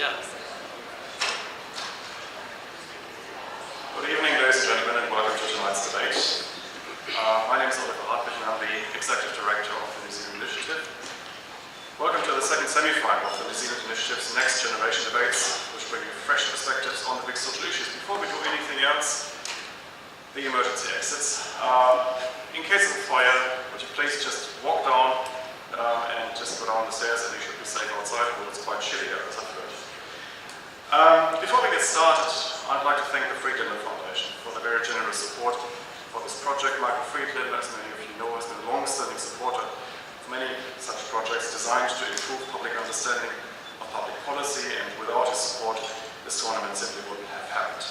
Yeah. Good evening, ladies and gentlemen, and welcome to tonight's debate. My name is Oliver Hartwig, and I'm the Executive Director of the New Zealand Initiative. Welcome to the second semi-final of the New Zealand Initiative's Next Generation debates, which bring you fresh perspectives on the big social issues. Before we do anything else, the emergency exits. In case of a fire, would you please just walk down and just go down the stairs, and you should be safe outside, although it's quite chilly as I've heard. Before we get started, I'd like to thank the Friedlander Foundation for the very generous support for this project. Michael Friedlander, as many of you know, has been a long-standing supporter of many such projects designed to improve public understanding of public policy, and without his support, this tournament simply wouldn't have happened.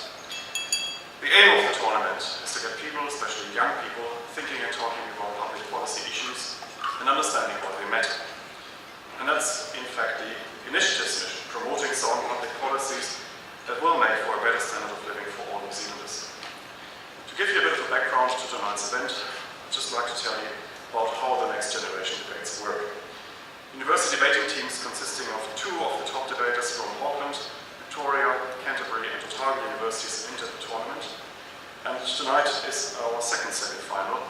The aim of the tournament is to get people, especially young people, thinking and talking about public policy issues and understanding why they matter. And that's, in fact, the initiative's mission, promoting sound public policies that will make for a better standard of living for all New Zealanders. To give you a bit of a background to tonight's event, I'd just like to tell you about how the Next Generation debates work. University debating teams consisting of two of the top debaters from Auckland, Victoria, Canterbury and Otago universities entered the tournament. And tonight is our second semi-final,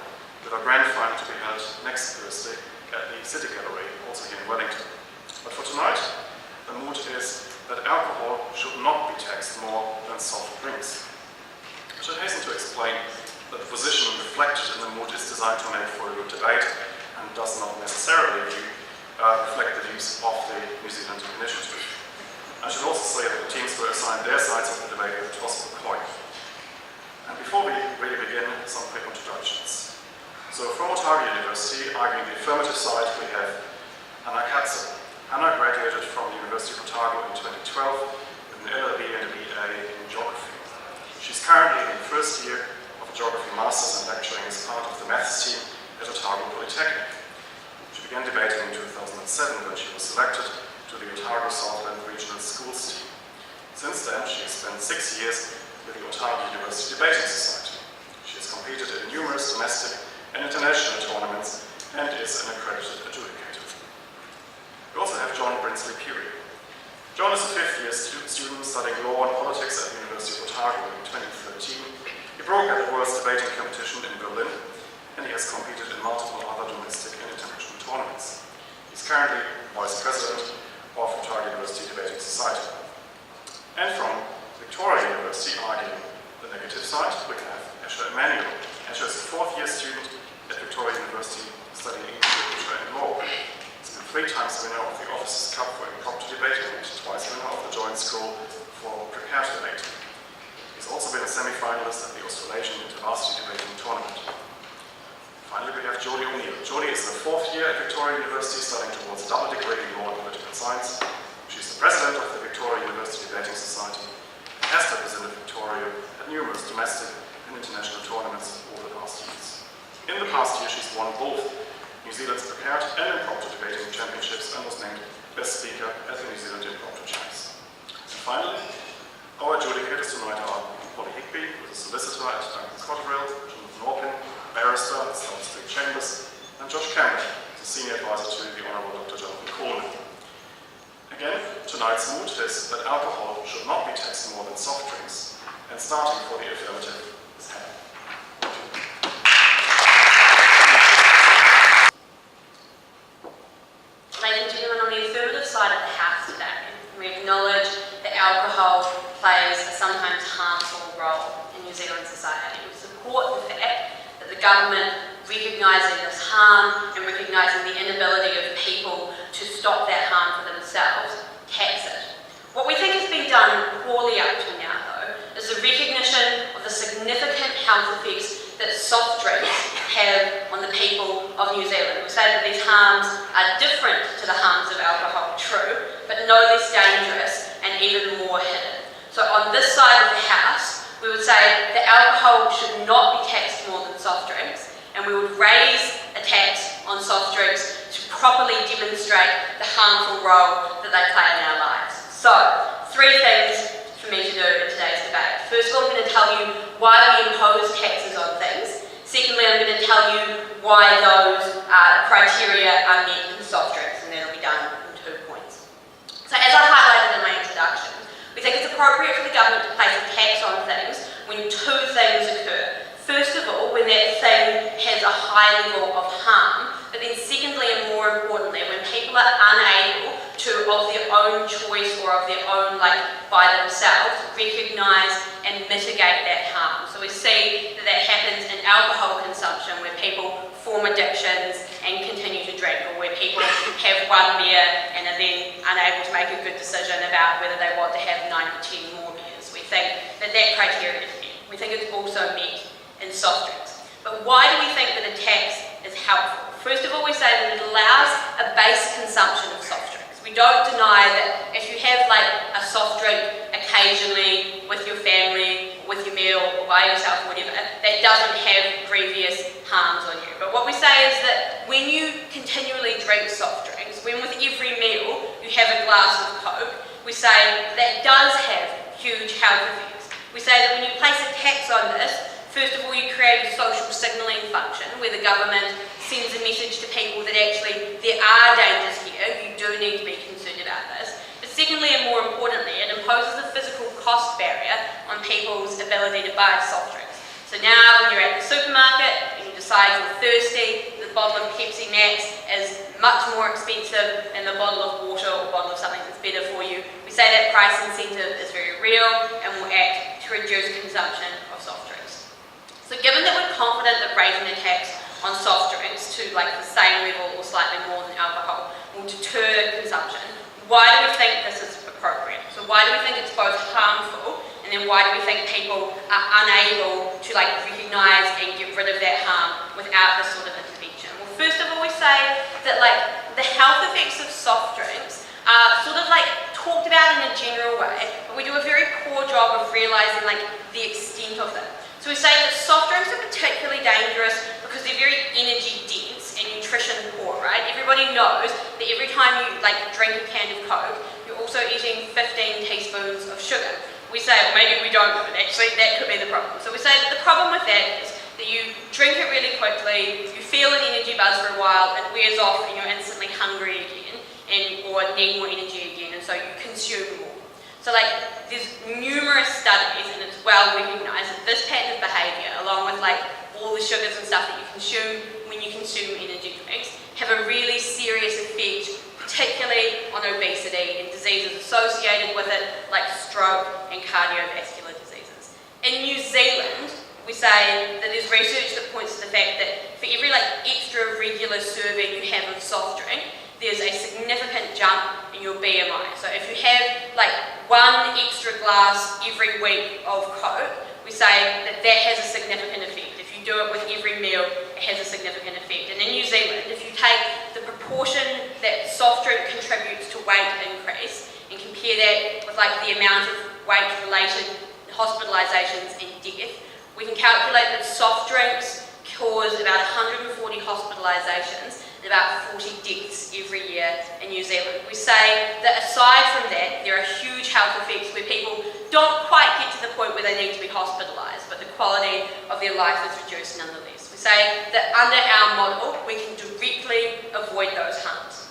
with our grand final to be held next Thursday at the City Gallery, also here in Wellington. But for tonight, the mood is that alcohol should not be taxed more than soft drinks. I should hasten to explain that the position reflected in the mood is designed to make for a good debate and does not necessarily reflect the views of the New Zealand Initiative. I should also say that the teams were assigned their sides of the debate with a toss of a coin. And before we really begin, some quick introductions. So from Otago University, arguing the affirmative side, we have Anna Katze. Anna graduated from the University of Otago in 2012 with an LLB and a BA in geography. She's currently in the first year of a geography master's and lecturing as part of the maths team at Otago Polytechnic. She began debating in 2007 when she was selected to the Otago Southland Regional Schools team. Since then, she has spent 6 years with the Otago University Debating Society. She has competed in numerous domestic and international tournaments and is an accredited adjudicator. We also have John Brinsley-Peary. John is a fifth-year student studying law and politics at the University of Otago in 2013. He broke at the World's Debating Competition in Berlin, and he has competed in multiple other domestic and international tournaments. He's currently Vice President of Otago University Debating Society. And from Victoria University, arguing the negative side, we have Asher Emanuel. Asher is a fourth-year student at Victoria University studying English literature and law. He's been 3 times winner of the Officers' Cup for impromptu debating and twice winner of the Joint School for prepared debating. He's also been a semi-finalist at the Australasian InterVarsity Debating Tournament. Finally, we have Jodie O'Neill. Jodie is the 4th year at Victoria University studying towards a double degree in law and political science. She's the president of the Victoria University Debating Society and has represented Victoria at numerous domestic and international tournaments over the past years. In the past year, she's won both New Zealand's prepared and impromptu debating championships and was named Best Speaker at the New Zealand Impromptu Champs. And finally, our adjudicators tonight are Polly Higby, who is a solicitor at Duncan Cotterill, Jonathan Orpin, barrister at South Street Chambers, and Josh Cameron, the senior advisor to the Honourable Dr. Jonathan Coleman. Again, tonight's mood is that alcohol should not be taxed more than soft drinks, and starting for the affirmative is Hannah. Ladies and gentlemen, on the affirmative side of the house today, we acknowledge that alcohol plays a sometimes harmful role in New Zealand society. We support the fact that the government, recognising this harm and recognising the inability of people to stop that harm for themselves, tax it. What we think has been done poorly up to now, though, is the recognition of the significant health effects that soft drinks have on the people of New Zealand. We say that these harms are different to the harms of alcohol, true, but no less dangerous and even more hidden. So on this side of the house, we would say that alcohol should not be taxed more than soft drinks, and we would raise a tax on soft drinks to properly demonstrate the harmful role that they play in our lives. So, 3 things for me to do in today's debate. First of all, I'm going to tell you why we impose taxes on things. Secondly, I'm going to tell you why those criteria are met in soft drinks, and that'll be done in 2 points. So as I highlighted in my introduction, introduction. We think it's appropriate for the government to place a tax on things when two things occur. First of all, when that thing has a high level of harm, but then secondly and more importantly, when people are unable to, of their own choice or of their own, by themselves, recognise and mitigate that harm. So we see that that happens in alcohol consumption, where people form addictions and continue to drink, or where people have one beer and are then unable to make a good decision about whether they want to have 9 or 10 more beers. We think that that criteria is met. We think it's also met in soft drinks. But why do we think that a tax is helpful? First of all, we say that it allows a base consumption of soft drinks. We don't deny that if you have a soft drink occasionally with your family, with your meal, or by yourself, or whatever, that doesn't have grievous harms on you. But what we say is that when you continually drink soft drinks, when with every meal you have a glass of Coke, we say that does have huge health effects. We say that when you place a tax on this, first of all, you create a social signalling function where the government sends a message to people that actually there are dangers here, you do need to be concerned about this. But secondly, and more importantly, it imposes a physical cost barrier on people's ability to buy soft drinks. So now when you're at the supermarket and you decide you're thirsty, the bottle of Pepsi Max is much more expensive than the bottle of water or bottle of something that's better for you. We say that price incentive is very real and will act to reduce consumption of soft drinks. So given that we're confident that raising the tax on soft drinks to the same level or slightly more than alcohol will deter consumption, why do we think this is appropriate? So why do we think it's both harmful, and then why do we think people are unable to recognise and get rid of that harm without this sort of intervention? Well, first of all, we say that the health effects of soft drinks are talked about in a general way, but we do a very poor job of realising the extent of them. So we say that soft drinks are particularly dangerous because they're very energy dense and nutrition poor, right? Everybody knows that every time you drink a can of Coke, you're also eating 15 teaspoons of sugar. We say, or maybe we don't know it, actually, that could be the problem. So we say that the problem with that is that you drink it really quickly, you feel an energy buzz for a while, it wears off and you're instantly hungry again, or need more energy again, and so you consume more. So there's numerous studies, and it's well recognised that this pattern of behaviour, along with all the sugars and stuff that you consume when you consume energy drinks, have a really serious effect, particularly on obesity and diseases associated with it, like stroke and cardiovascular diseases. In New Zealand, we say that there's research that points to the fact that for every extra regular serving you have of soft drink, there's a significant jump in your BMI. So if you have one extra glass every week of Coke, we say that that has a significant effect. If you do it with every meal, it has a significant effect. And in New Zealand, if you take the proportion that soft drink contributes to weight increase and compare that with the amount of weight-related hospitalisations and death, we can calculate that soft drinks cause about 140 hospitalisations and about 40 deaths every year in New Zealand. We say that aside from that, there are huge health effects where people don't quite get to the point where they need to be hospitalised, but the quality of their life is reduced nonetheless. We say that under our model, we can directly avoid those harms.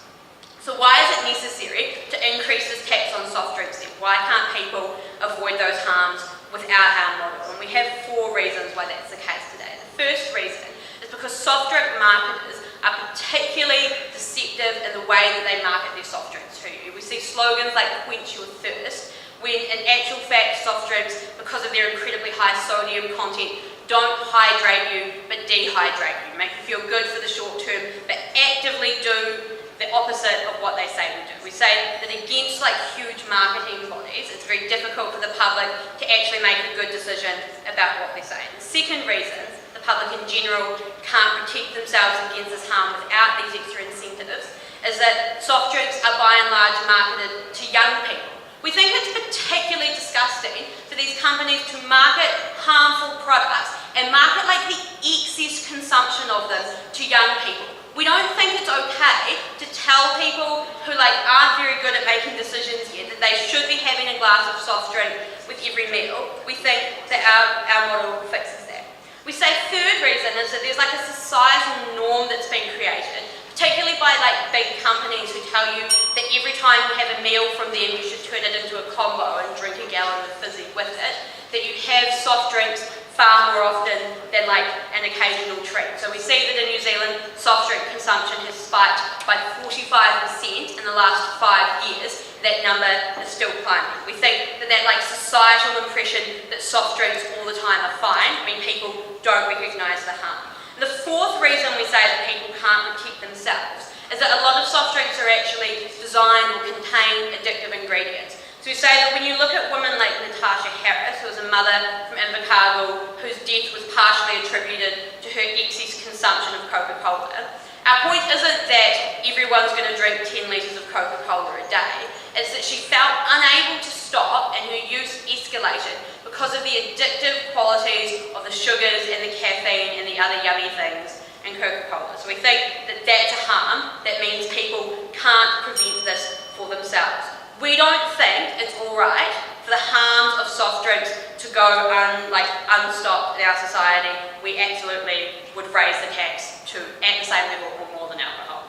So why is it necessary to increase this tax on soft drinks then? Why can't people avoid those harms without our model? And we have 4 reasons why that's the case today. The first reason is because soft drink marketers are particularly deceptive in the way that they market their soft drinks to you. We see slogans like "quench your thirst," when in actual fact soft drinks, because of their incredibly high sodium content, don't hydrate you but dehydrate you, make you feel good for the short term but actively do the opposite of what they say we do. We say that against huge marketing bodies, it's very difficult for the public to actually make a good decision about what they say. The second reason the public in general can't protect themselves against this harm without these extra incentives is that soft drinks are by and large marketed to young people. We think it's particularly disgusting for these companies to market harmful products and market the excess consumption of them to young people. We don't think it's okay to tell people who aren't very good at making decisions yet that they should be having a glass of soft drink with every meal. We think that our model fixes that. We say third reason is that there's a societal norm that's been created, particularly by like big companies who tell you that every time you have a meal from them you should turn it into a combo and drink a gallon of fizzy with it, that you have soft drinks far more often than like an occasional treat. So we see that in New Zealand, soft drink consumption has spiked by 45% in the last 5 years. That number is still climbing. We think that like societal impression that soft drinks all the time are fine, people don't recognise the harm. And the fourth reason we say that people can't keep themselves is that a lot of soft drinks are actually designed or contain addictive ingredients. So we say that when you look at women like Natasha Harris, who was a mother from Invercargill whose death was partially attributed to her excess consumption of Coca-Cola, our point isn't that everyone's going to drink 10 litres of Coca-Cola a day, it's that she felt unable to stop and her use escalated because of the addictive qualities of the sugars and the caffeine and the other yummy things in Coca-Cola. So we think that that's a harm, that means people can't prevent this for themselves. We don't think it's alright for the harms of soft drinks to go unstopped in our society. We absolutely would raise the tax to at the same level or more than alcohol.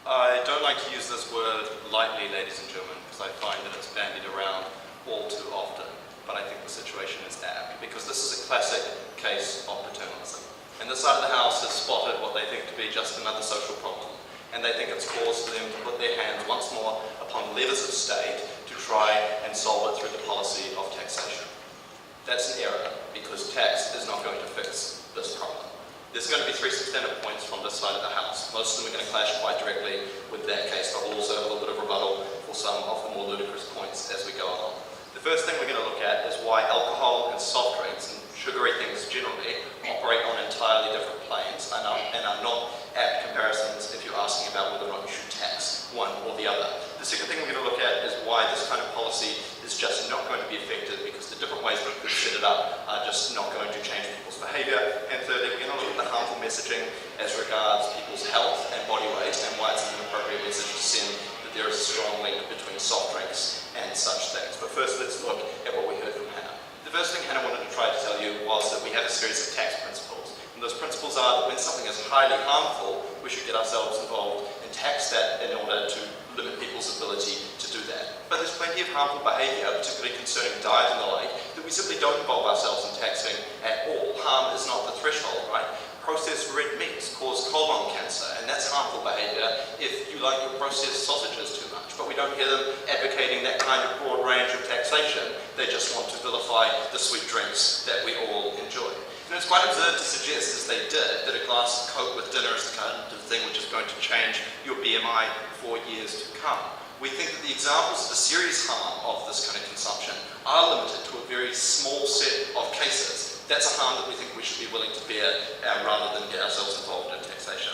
I don't like to use this word lightly, ladies and gentlemen, because I find that it's bandied around all too often. But I think the situation is apt, because this is a classic case of paternalism. And this side of the House has spotted what they think to be just another social problem. And they think it's cause for them to put their hands once more upon levers of state to try and solve it through the policy of taxation. That's an error, because tax is not going to fix this problem. There's going to be 3 substantive points from this side of the House. Most of them are going to clash quite directly with that case, but we'll also have a little bit of rebuttal for some of the more ludicrous points as we go along. The first thing we're going to look at is why alcohol and soft drinks and sugary things generally operate on entirely different planes and are not apt comparisons if you're asking about whether or not you should tax one or the other. The second thing we're going to look at is why this kind of policy is just not going to be effective, because the different ways that we set it up are just not going to change people's behaviour. And thirdly, we're going to look at the harmful messaging as regards people's health and body weight, and why it's an inappropriate message to send that there is a strong link between soft drinks and such things. But first, let's look at what we heard from Hannah. The first thing Hannah wanted to try to tell you was that we have a series of tax principles. And those principles are that when something is highly harmful, we should get ourselves involved and tax that in order to limit people's ability to do that. But there's plenty of harmful behaviour, particularly concerning diet and the like, that we simply don't involve ourselves in taxing at all. Harm is not the threshold, right? Processed red meats cause colon cancer, and that's harmful behaviour if you like your processed sausages too much. But we don't hear them advocating that kind of broad range of taxation. They just want to vilify the sweet drinks that we all enjoy. And it's quite absurd to suggest, as they did, that a glass of Coke with dinner is the kind of thing which is going to change your BMI for years to come. We think that the examples of the serious harm of this kind of consumption are limited to a very small set of cases. That's a harm that we think we should be willing to bear rather than get ourselves involved in taxation.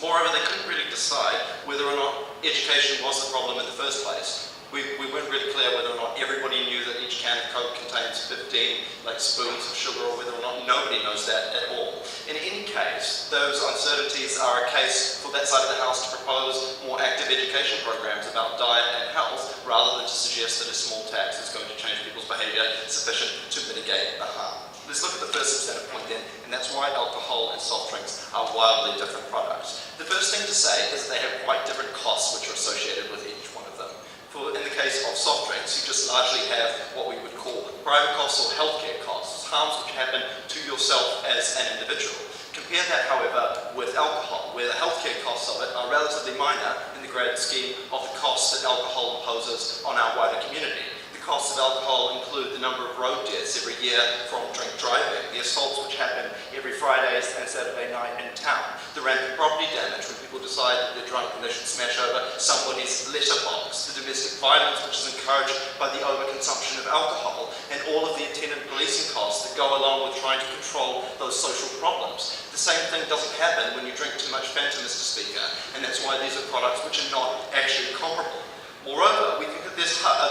Moreover, they couldn't really decide whether or not education was the problem in the first place. We weren't really clear whether or not everybody knew that each can of Coke contains 15 spoons of sugar, or whether or not nobody knows that at all. In any case, those uncertainties are a case for that side of the House to propose more active education programs about diet and health, rather than to suggest that a small tax is going to change people's behaviour sufficient to mitigate the harm. Let's look at the first substantive point then, and that's why alcohol and soft drinks are wildly different products. The first thing to say is that they have quite different costs which are associated with each one of them. In the case of soft drinks, you just largely have what we would call private costs or healthcare costs, harms which happen to yourself as an individual. Compare that, however, with alcohol, where the healthcare costs of it are relatively minor in the grand scheme of the costs that alcohol imposes on our wider community. The costs of alcohol include the number of road deaths every year from drink driving, the assaults which happen every Friday and Saturday night in town, the rampant property damage when people decide that they're drunk and they should smash over somebody's letterbox, the domestic violence which is encouraged by the overconsumption of alcohol, and all of the attendant policing costs that go along with trying to control those social problems. The same thing doesn't happen when you drink too much Fanta, Mr. Speaker, and that's why these are products which are not actually comparable. Moreover, we think that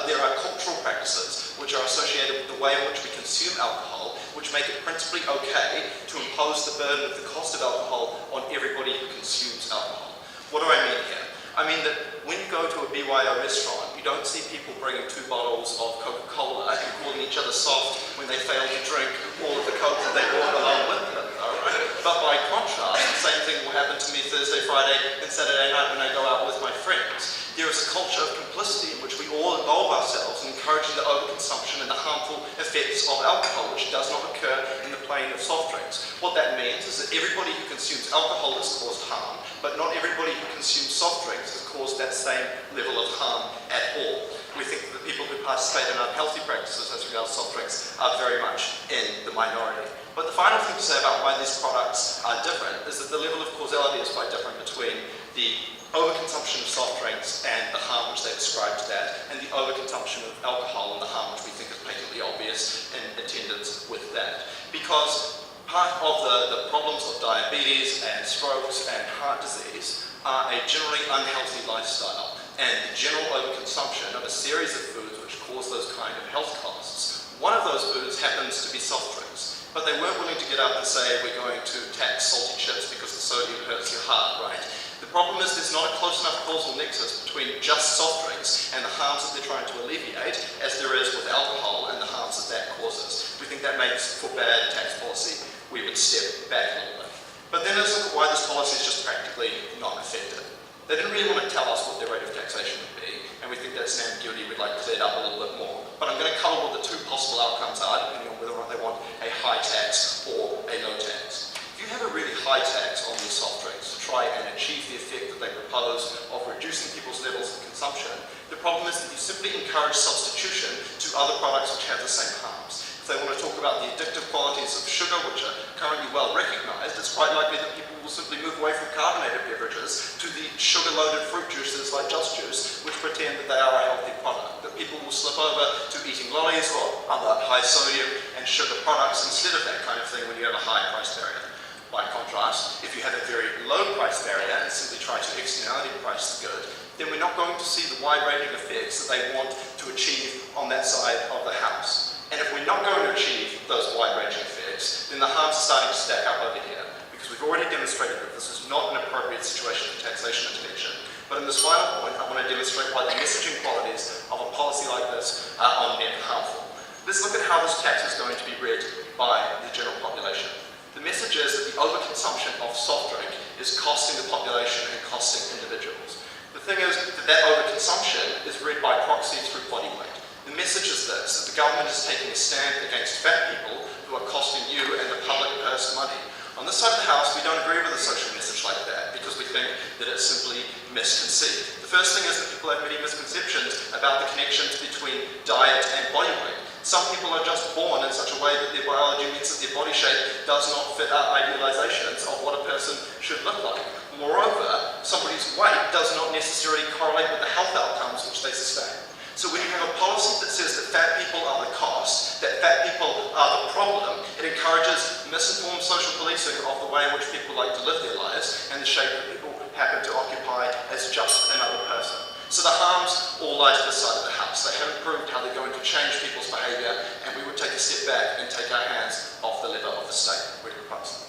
there are cultural practices which are associated with the way in which we consume alcohol, which make it principally okay to impose the burden of the cost of alcohol on everybody who consumes alcohol. What do I mean here? I mean that when you go to a BYO restaurant, you don't see people bringing 2 bottles of Coca-Cola and calling each other soft when when they fail to drink all of the Coke that they brought along with them. Alright? But by contrast, the same thing will happen to me Thursday, Friday, and Saturday night when I go out with my friends. There is a culture of complicity in which we all involve ourselves in encouraging the overconsumption and the harmful effects of alcohol, which does not occur in the plane of soft drinks. What that means is that everybody who consumes alcohol has caused harm, but not everybody who consumes soft drinks has caused that same level of harm at all. We think that the people who participate in unhealthy practices as regards soft drinks are very much in the minority. But the final thing to say about why these products are different is that the level of causality is quite different between the overconsumption of soft drinks and the harm which they ascribe to that, and the overconsumption of alcohol and the harm which we think is patently obvious in attendance with that. Because part of the problems of diabetes and strokes and heart disease are a generally unhealthy lifestyle, and the general overconsumption of a series of foods which cause those kind of health costs. One of those foods happens to be soft drinks, but they weren't willing to get up and say we're going to tax salty chips because the sodium hurts your heart, right? The problem is there's not a close enough causal nexus between just soft drinks and the harms that they're trying to alleviate as there is with alcohol and the harms that that causes. We think that makes for bad tax policy. We would step back a little bit. But then let's look at why this policy is just practically not effective. They didn't really want to tell us what their rate of taxation would be, and we think that's an ambiguity we'd like cleared up a little bit more. But I'm going to cover what the two possible outcomes are, depending on whether or not they want a high tax or a low tax. If you have a really high tax on these soft drinks to try and achieve the effect that they propose of reducing people's levels of consumption, the problem is that you simply encourage substitution to other products which have the same harms. If they want to talk about the addictive qualities of sugar, which are currently well recognized, it's quite likely that people will simply move away from carbonated beverages to the sugar-loaded fruit juices like Just Juice, which pretend that they are a healthy product. That people will slip over to eating lollies or other high sodium and sugar products instead of that kind of thing when you have a high price barrier. By contrast, if you have a very low price barrier and simply try to externality price the good, then we're not going to see the wide-ranging effects that they want to achieve on that side of the house. And if we're not going to achieve those wide-ranging effects, then the harms are starting to stack up over here, because we've already demonstrated that this is not an appropriate situation for taxation intervention. But in this final point, I want to demonstrate why the messaging qualities of a policy like this are on net harmful. Let's look at how this tax is going to be read by the general population. The message is that the overconsumption of soft drink is costing the population and costing individuals. The thing is that that overconsumption is read by proxy through body weight. The message is this, that the government is taking a stand against fat people who are costing you and the public purse money. On this side of the house, we don't agree with a social message like that because we think that it's simply misconceived. The first thing is that people have many misconceptions about the connections between diet and body weight. Some people are just born in such a way that their biology means that their body shape does not fit our idealizations of what a person should look like. Moreover, somebody's weight does not necessarily correlate with the health outcomes which they sustain. So when you have a policy that says that fat people are the cost, that fat people are the problem, it encourages misinformed social policing of the way in which people like to live their lives and the shape that people happen to occupy as just another person. So the harms all lie to the side of the house. They haven't proved how they're going to change people's behaviour, and we would take a step back and take our hands off the lever of the state. We propose.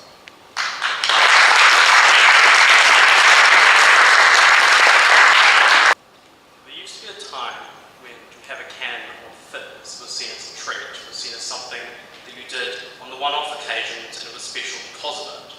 There used to be a time when to have a can of fitness was seen as a treat, was seen as something that you did on the one-off occasions and it was special because of it.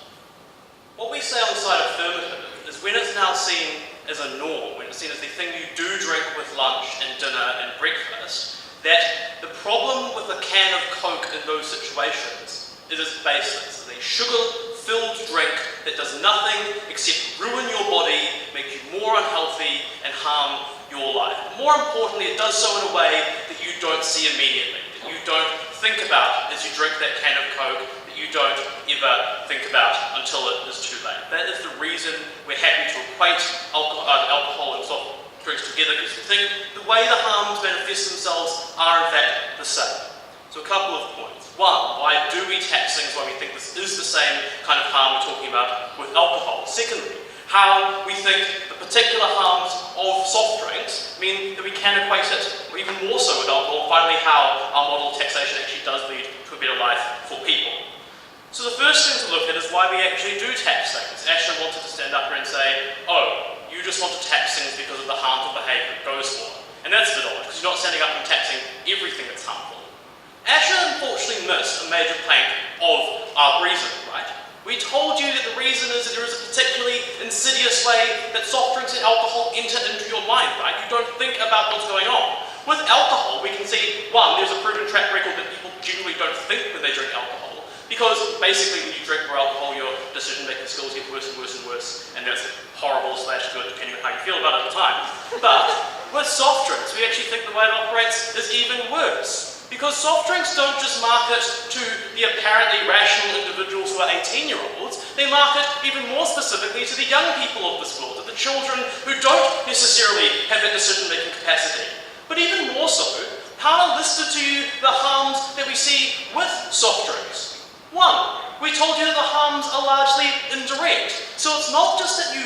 What we say on the side of Affirmative is when it's now seen as a norm, when it's seen as the thing you do drink with lunch and dinner and breakfast, that the problem with a can of Coke in those situations is its basis. It's a sugar-filled drink that does nothing except ruin your body, make you more unhealthy, and harm your life. But more importantly, it does so in a way that you don't see immediately, that you don't think about as you drink that can of Coke, that you don't ever think about until it is too late. That is the reason we're happy to equate alcohol and soft drinks together, because we think the way the harms manifest themselves are in fact the same. So a couple of points. One, why do we tax things when we think this is the same kind of harm we're talking about with alcohol? Secondly, how we think the particular harms of soft drinks mean that we can equate it, or even more so with alcohol. Finally, how our model of taxation actually does lead to a better life for people. So the first thing to look at is why we actually do tax things. Ashton wanted to stand up here and say, oh, you just want to tax things because of the harmful behaviour it goes for. And that's a bit odd, because you're not standing up and taxing everything that's harmful. Ashton unfortunately a major plank of our reason, right? We told you that the reason is that there is a particularly insidious way that soft drinks and alcohol enter into your mind, right? You don't think about what's going on. With alcohol, we can see, one, there's a proven track record that people generally don't think when they drink alcohol, because basically when you drink more alcohol, your decision-making skills get worse and worse and worse, and that's horrible/good, depending on how you feel about it at the time. But with soft drinks, we actually think the way it operates is even worse. Because soft drinks don't just market to the apparently rational individuals who are 18-year-olds, they market even more specifically to the young people of this world, to the children who don't necessarily have that decision-making capacity. But even more so, Hannah listed to you the harms that we see with soft drinks. One, we told you that the harms are largely indirect. So it's not just that you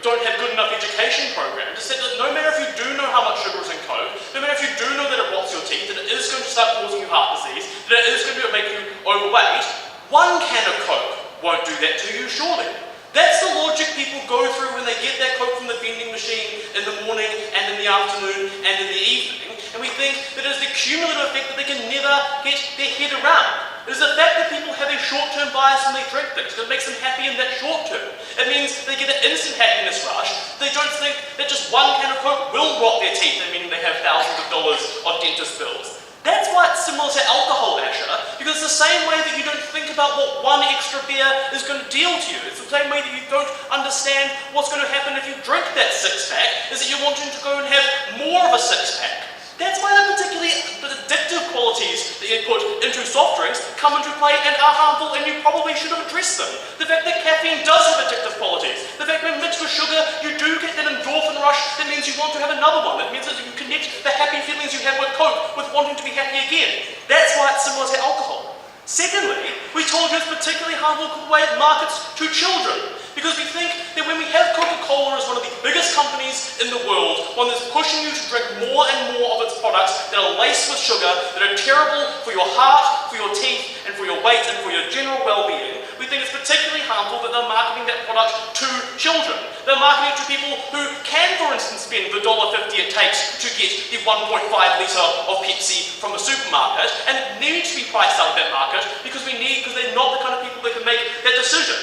don't have good enough education programs, it's that no matter if you do know how much sugar is in Coke, no matter if you do know that it rots your teeth, that it is going to start causing you heart disease, that it is going to make you overweight, one can of Coke won't do that to you, surely. That's the logic people go through when they get their Coke from the vending machine in the morning and in the afternoon and in the evening, and we think that it is the cumulative effect that they can never get their head around. It is the fact that people have a short-term bias when they drink things that makes them happy in that short term. It means they get an instant happiness rush. They don't think that just one can of Coke will rot their teeth, meaning they have thousands of dollars on dentist bills. That's why it's similar to alcohol, Asher, because it's the same way that you don't think about what one extra beer is going to deal to you. It's the same way that you don't understand what's going to happen if you drink that six-pack, is that you're wanting to go and have more of a six-pack. That's why the particularly addictive qualities that you put into soft drinks come into play and are harmful, and you probably should have addressed them. The fact that caffeine does have addictive qualities. The fact that when mixed with sugar, you do get that endorphin rush that means you want to have another one. That means that you connect the happy feelings you had with Coke with wanting to be happy again. That's why it's similar to alcohol. Secondly, we told you it's particularly harmful the way it markets to children. Because we think that when we have Coca-Cola as one of the biggest companies in the world, one that's pushing you to drink more and more of its products that are laced with sugar, that are terrible for your heart, for your teeth, and for your weight, and for your general well-being, we think it's particularly harmful that they're marketing that product to children. They're marketing it to people who can, for instance, spend the $1.50 it takes to get the 1.5 litre of Pepsi from the supermarket, and it needs to be priced out of that market because they're not the kind of people that can make that decision.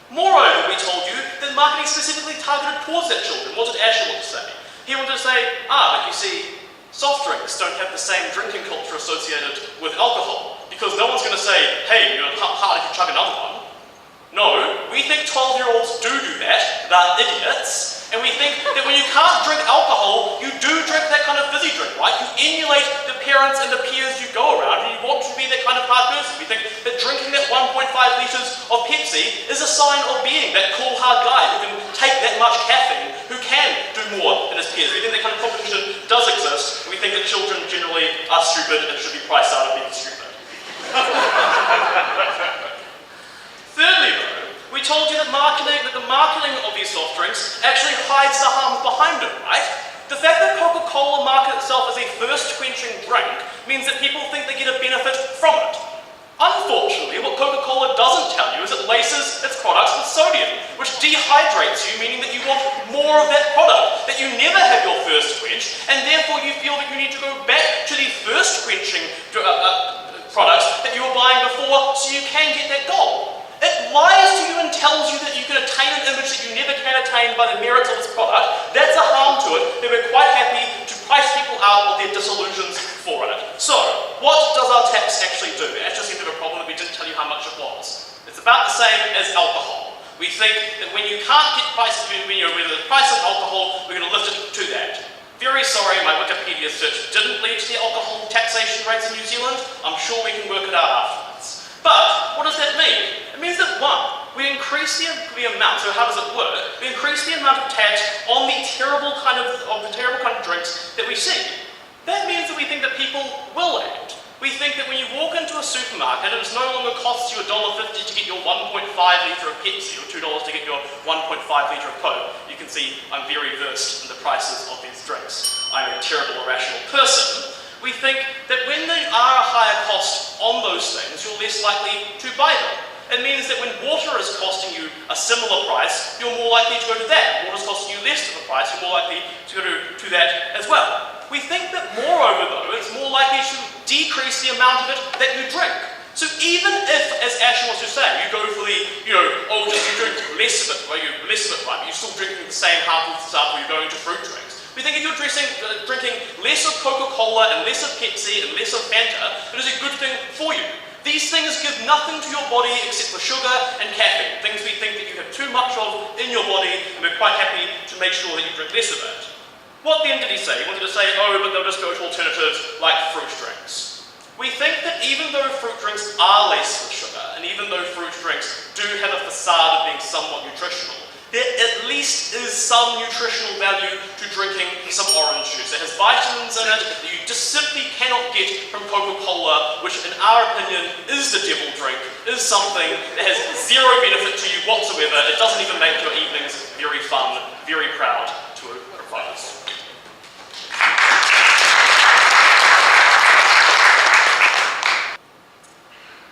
Moreover, we told you that marketing specifically targeted towards that children. What did Asher want to say? He wanted to say, but you see, soft drinks don't have the same drinking culture associated with alcohol, because no one's going to say, hey, you're hard if you chug another one. No, we think 12-year-olds do that. They're idiots. And we think that when you can't drink alcohol, you do drink that kind of fizzy drink, right? You emulate the parents and the peers you go around, and you want to be that kind of hard person. We think that drinking that 1.5 litres of Pepsi is a sign of being that cool, hard guy who can take that much caffeine, who can do more than his peers. We think that kind of competition does exist, and we think that children generally are stupid and should be priced out of being stupid. Thirdly, though, we told you that the marketing of these soft drinks actually hides the harms behind it, right? The fact that Coca-Cola markets itself as a thirst-quenching drink means that people think they get a benefit from it. Unfortunately, what Coca-Cola doesn't tell you is it laces its products with sodium, which dehydrates you, meaning that you want more of that product, that you never have your thirst quenched, and therefore you feel that you need to go back to the thirst-quenching products that you were buying before so you can get that goal. It lies to you and tells you that you can attain an image that you never can attain by the merits of its product. That's a harm to it, that we're quite happy to price people out of their disillusions for it. So, what does our tax actually do? It actually seems to have a problem that we didn't tell you how much it was. It's about the same as alcohol. We think that when you can't get prices, with the price of alcohol, we're going to lift it to that. Very sorry, my Wikipedia search didn't lead to the alcohol taxation rates in New Zealand. I'm sure we can work it out afterwards. But, what does that mean? It means that, one, we increase the amount, so how does it work? We increase the amount of tax on the terrible kind of drinks that we see. That means that we think that people will act. We think that when you walk into a supermarket and it no longer costs you $1.50 to get your 1.5 litre of Pepsi or $2 to get your 1.5 litre of Coke. You can see I'm very versed in the prices of these drinks. I'm a terrible, irrational person. We think that when there are a higher cost on those things, you're less likely to buy them. It means that when water is costing you a similar price, you're more likely to go to that. Water is costing you less of a price, you're more likely to go to that as well. We think that moreover though, it's more likely to decrease the amount of it that you drink. So even if, as Ashley was just saying, you go for the, you drink less of it, right? But you're still drinking the same half of the stuff or you're going to fruit drinks. We think if you're drinking less of Coca-Cola and less of Pepsi and less of Fanta, it is a good thing for you. These things give nothing to your body except for sugar and caffeine, things we think that you have too much of in your body, and we're quite happy to make sure that you drink less of it. What then did he say? He wanted to say, oh, but they'll just go to alternatives like fruit drinks. We think that even though fruit drinks are laced with sugar, and even though fruit drinks do have a facade of being somewhat nutritional, there at least is some nutritional value to drinking some orange juice. It has vitamins in it that you just simply cannot get from Coca-Cola, which in our opinion is the devil drink, is something that has zero benefit to you whatsoever. It doesn't even make your evenings very fun, very proud to propose.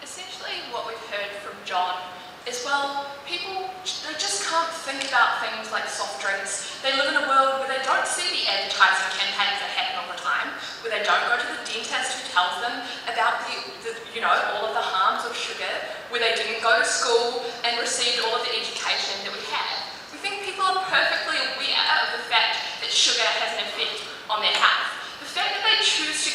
Essentially what we've heard from John is, well, people, they just can't think about things like soft drinks. They live in a world where they don't see the advertising campaigns that happen all the time, where they don't go to the dentist who tells them about all of the harms of sugar, where they didn't go to school and received all of the education that we have. We think people are perfectly aware of the fact that sugar has an effect on their health. The fact that they choose to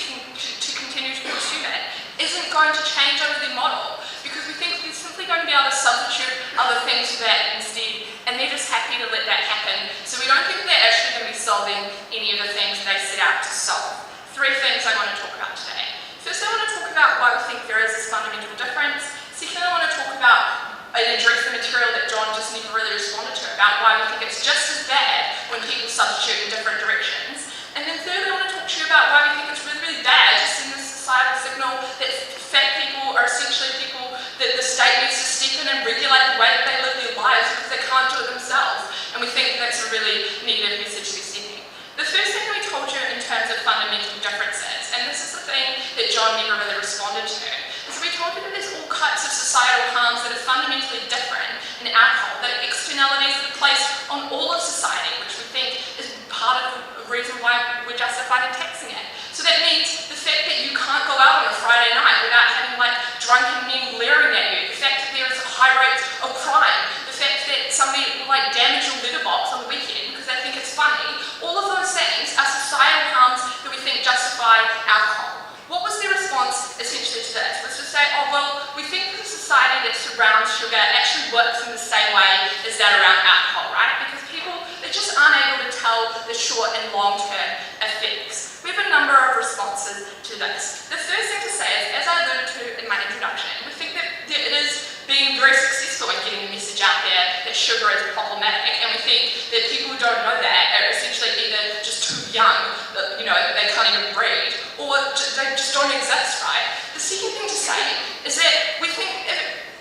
continue to consume it isn't going to change over their model, because we think they're simply going to be able to substitute other things for that instead, and they're just happy to let that happen. So we don't think they're actually going to be solving any of the things they set out to solve. 3 things I want to talk about today. First, I want to talk about why we think there is this fundamental difference. Second, I want to talk about and address the material that John just never really responded to, about why we think it's just as bad when people substitute in different directions. And then third, I want to talk to you about why we think it's really, really bad to send this societal signal that fat people are essentially people that the state needs to step in and regulate the way that they live their lives because they can't do it themselves. And we think that's a really negative message to be sending. The first thing we told you in terms of fundamental differences, and this is the thing that John never really responded to, is we told you that there's all kinds of societal harms that are fundamentally different in alcohol, that are externalities that are placed on all of society, which we think is part of the reason why we're justified in taxing it. So that means the fact that you can't go out on a Friday night without having drunken men glaring at you, the fact that there is high rates of crime, the fact that somebody will damage your letterbox on the weekend because they think it's funny, all of those things are societal harms that we think justify alcohol. What was their response essentially to this? Was to say, oh well, we think the society that surrounds sugar actually works in the same way as that around alcohol, right? Because people, they just aren't able to tell the short and long-term effects. We have a number of responses to this. The first thing to say is, as I alluded to in my introduction, we think that it is being very successful in getting the message out there that sugar is problematic, and we think that people who don't know that are essentially either just too young, they can't even read, or they just don't exist, right? The second thing to say is that we think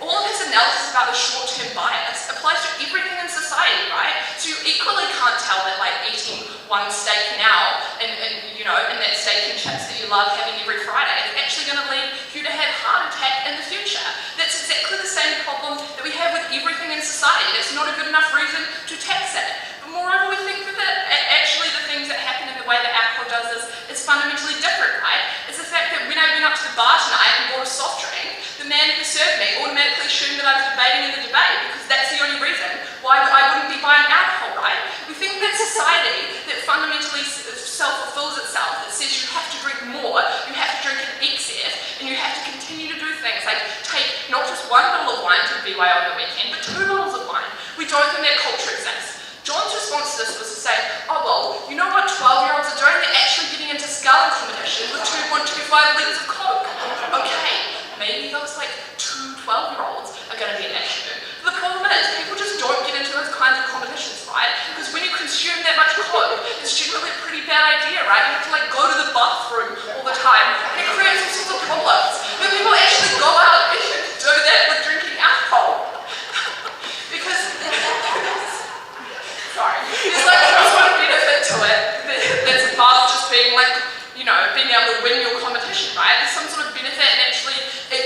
all of this analysis about the short-term bias applies to everything in society, right? So you equally can't tell that eating one steak now and that steak and chips that you love having every Friday is actually going to lead you to have heart attack in the future. That's exactly the same problem that we have with everything in society. That's not a good enough reason to tax it. But moreover, we think that actually the things that happen in the way that alcohol does this is fundamentally different, right? It's the fact that when I went up to the bar tonight and bought a soft drink, the man who served me automatically assumed that I was debating in the debate because that's the only reason why I wouldn't be buying alcohol, right? We think that society that fundamentally self-fulfills itself, that says you have to drink more, you have to drink in excess, and you have to continue to do things like take not just 1 bottle of wine to BYO on the weekend, but 2 bottles of wine. We don't think that culture exists. John's response to this was to say, oh well, you know what 12-year-olds are doing? They're actually getting into sculling competitions with 2.25 litres of Coke. Okay, maybe those 2 12-year-olds are going to be an issue. But the problem is, people just don't get into those kinds of competitions, right? Because when you consume that much Coke, it's generally a pretty bad idea, right? You have to go to the bathroom all the time. And it creates all sorts of problems. But people actually go out and do that with drinking alcohol. Because sorry. There's some sort of benefit to it that's above just being being able to win your competition, right? There's some sort of benefit in actually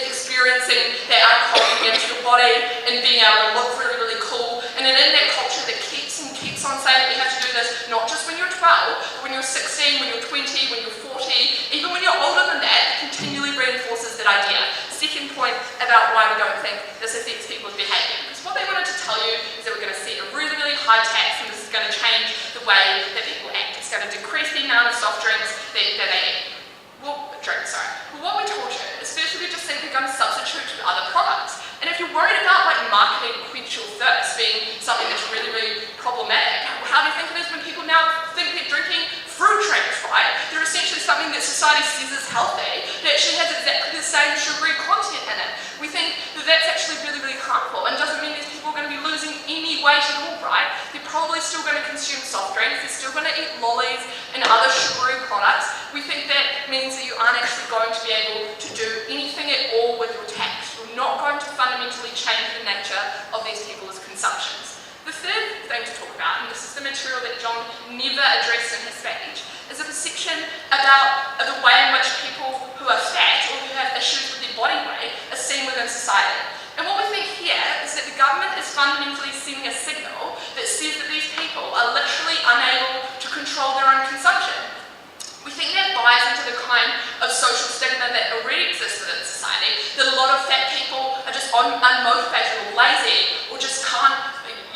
experiencing that alcohol getting into your body and being able to look really, really cool. And then in that culture that keeps on saying that you have to do this, not just when you're 12, but when you're 16, when you're 20, when you're 40, even when you're older than that, it continually reinforces that idea. Second point about why we don't think this affects people's behaviour. Because what they wanted to tell you is that we're going to set a really, really high tax and this is going to change the way that people act. It's going to decrease the amount of soft drinks that they eat. Well, what we told you is firstly we're just simply going to substitute with other products. And if you're worried about like marketing quench your thirst being something that's really, really problematic, how do you think it is when people now think they're drinking fruit drinks, right? They're essentially something that society says is healthy, that actually has exactly the same sugary content in it. We think that that's actually really, really harmful and doesn't mean these people are going to be losing any weight at all, right? They're probably still going to consume soft drinks, they're still going to eat lollies and other sugary products. We think that means that you aren't actually going to be able to do anything at all with your tax. You're not going to fundamentally change the nature of these people's consumptions. The third thing to talk about, and this is the material that John never addressed in his speech, is a perception about the way in which people who are fat or who have issues with their body weight are seen within society. And what we think here is that the government is fundamentally sending a signal that says that these people are literally unable to control their own consumption. We think that buys into the kind of social stigma that already exists within society, that a lot of fat people are just unmotivated or lazy or just can't,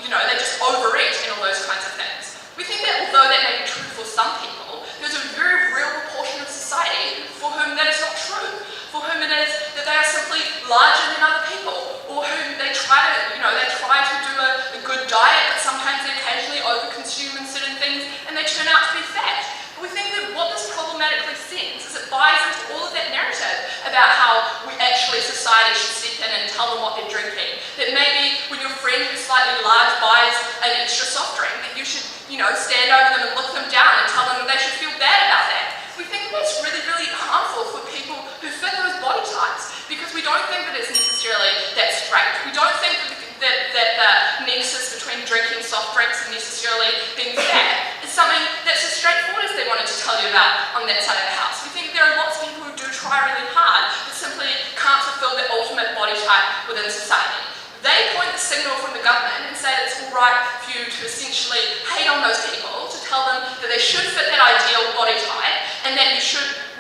they just overeat and all those kinds of things. We think that although that may be true for some people, there's a very real proportion of society for whom that is not true, for whom it is that they are simply larger than other people, or whom they try to do a good diet, but sometimes they occasionally overconsume in certain things and they turn out to be fat. We think that what this problematically sends is it buys into all of that narrative about how we actually, society should step in and tell them what they're drinking. That maybe when your friend who's slightly large buys an extra soft drink, that you should, stand over them and look them down and tell them that they should feel bad about that. We think that's really, really harmful for people who fit those body types because we don't think that it's necessarily that straight. We don't think that the nexus between drinking soft drinks and necessarily being fat is something that's as straightforward as they wanted to tell you about on that side of the house. We think there are lots of people who do try really hard but simply can't fulfill the ultimate body type within society. They point the signal from the government and say that it's all right for you to essentially hate on those people, to tell them that they should fit that ideal body type and that we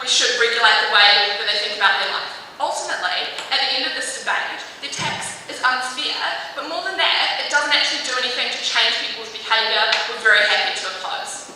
should regulate the way that they think about their life. Ultimately, at the end of this debate, the tax is unfair, but more than that, it doesn't actually do anything to change people's behaviour. We're very happy to oppose.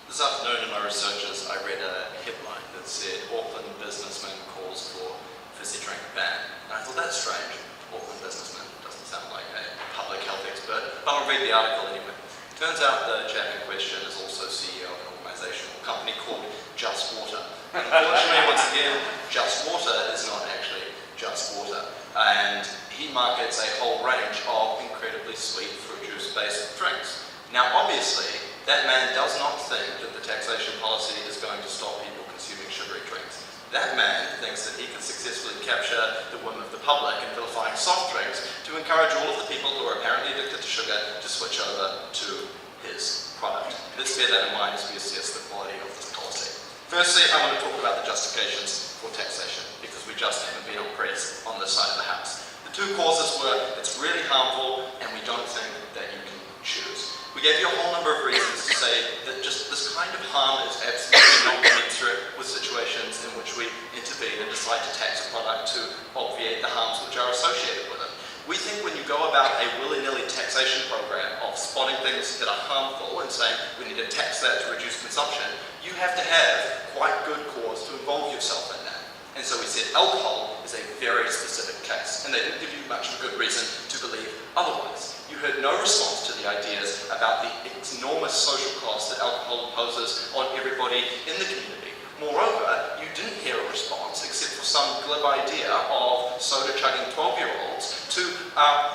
This afternoon in my researches, I read a headline that said, Auckland businessman calls for fizzy drink ban. And I thought, that's strange. Auckland businessman doesn't sound like a public health expert, but I'll read the article anyway. Turns out the chap in question is also CEO of an organisation or company called Just Water. And unfortunately, once again, Just Water is not actually Just Water. And he markets a whole range of incredibly sweet fruit juice-based drinks. Now, obviously, that man does not think that the taxation policy is going to stop people consuming sugary drinks. That man thinks that he can successfully capture the whim of the public in vilifying soft drinks to encourage all of the people who are apparently addicted to sugar to switch over to his product. Let's bear that in mind as we assess the quality of this policy. Firstly, I want to talk about the justifications for taxation, because we just haven't been on press on this side of the house. The two causes were, it's really harmful and we don't think that you can choose. We gave you a whole number of reasons to say that just this kind of harm is absolutely not commensurate with situations in which we intervene and decide to tax a product to obviate the harms which are associated with it. We think when you go about a willy-nilly taxation program of spotting things that are harmful and saying we need to tax that to reduce consumption, you have to have quite good cause to involve yourself in that. And so we said alcohol is a very specific case, and they didn't give you much of a good reason to believe otherwise. You heard no response to the ideas about the enormous social cost that alcohol imposes on everybody in the community. Moreover, you didn't hear a response, except for some glib idea of soda-chugging 12-year-olds, to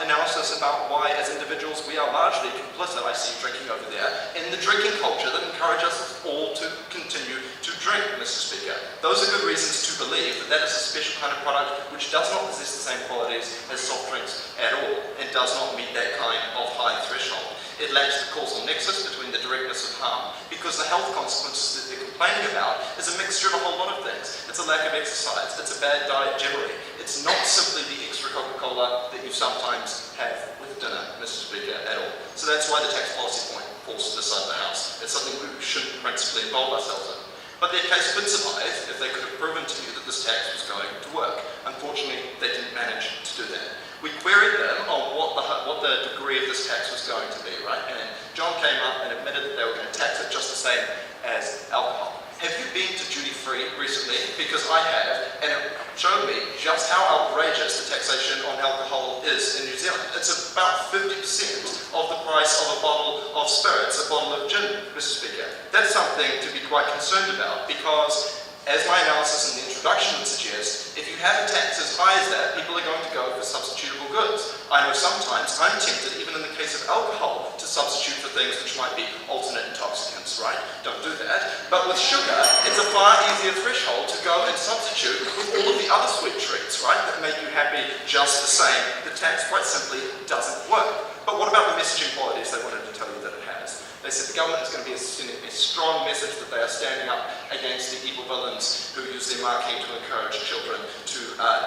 analysis about why, as individuals, we are largely complicit, I see drinking over there, in the drinking culture that encourages us all to continue to drink, Mr. Speaker. Those are good reasons to believe that that is a special kind of product which does not possess the same qualities as soft drinks at all, and does not meet that kind of high threshold. It lacks the causal nexus between the directness of harm, because because the health consequences that they're complaining about is a mixture of a whole lot of things. It's a lack of exercise, it's a bad diet generally. It's not simply the extra Coca-Cola that you sometimes have with dinner, Mr. Speaker, at all. So that's why the tax policy point falls to the side of the House. It's something we shouldn't principally involve ourselves in. But their case could survive if they could have proven to you that this tax was going to work. Unfortunately, they didn't manage to do that. We queried them on what the degree of this tax was going to be, right? And John came up and admitted that they were going to tax it just the same as alcohol. Have you been to duty-free recently? Because I have, and it showed me just how outrageous the taxation on alcohol is in New Zealand. It's about 50% of the price of a bottle of spirits, a bottle of gin, Mr. Speaker. That's something to be quite concerned about, because as my analysis in the introduction would suggest, if you have a tax as high as that, people are going to go for substitutable goods. I know sometimes I'm tempted, even in the case of alcohol, to substitute for things which might be alternate intoxicants, right? Don't do that. But with sugar, it's a far easier threshold to go and substitute with all of the other sweet treats, right, that make you happy just the same. The tax, quite simply, doesn't work. But what about the messaging qualities they wanted to tell you that it has? They said the government is going to be sending a strong message that they are standing up against the evil villains who use their marketing to encourage children to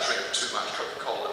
drink too much Coca-Cola.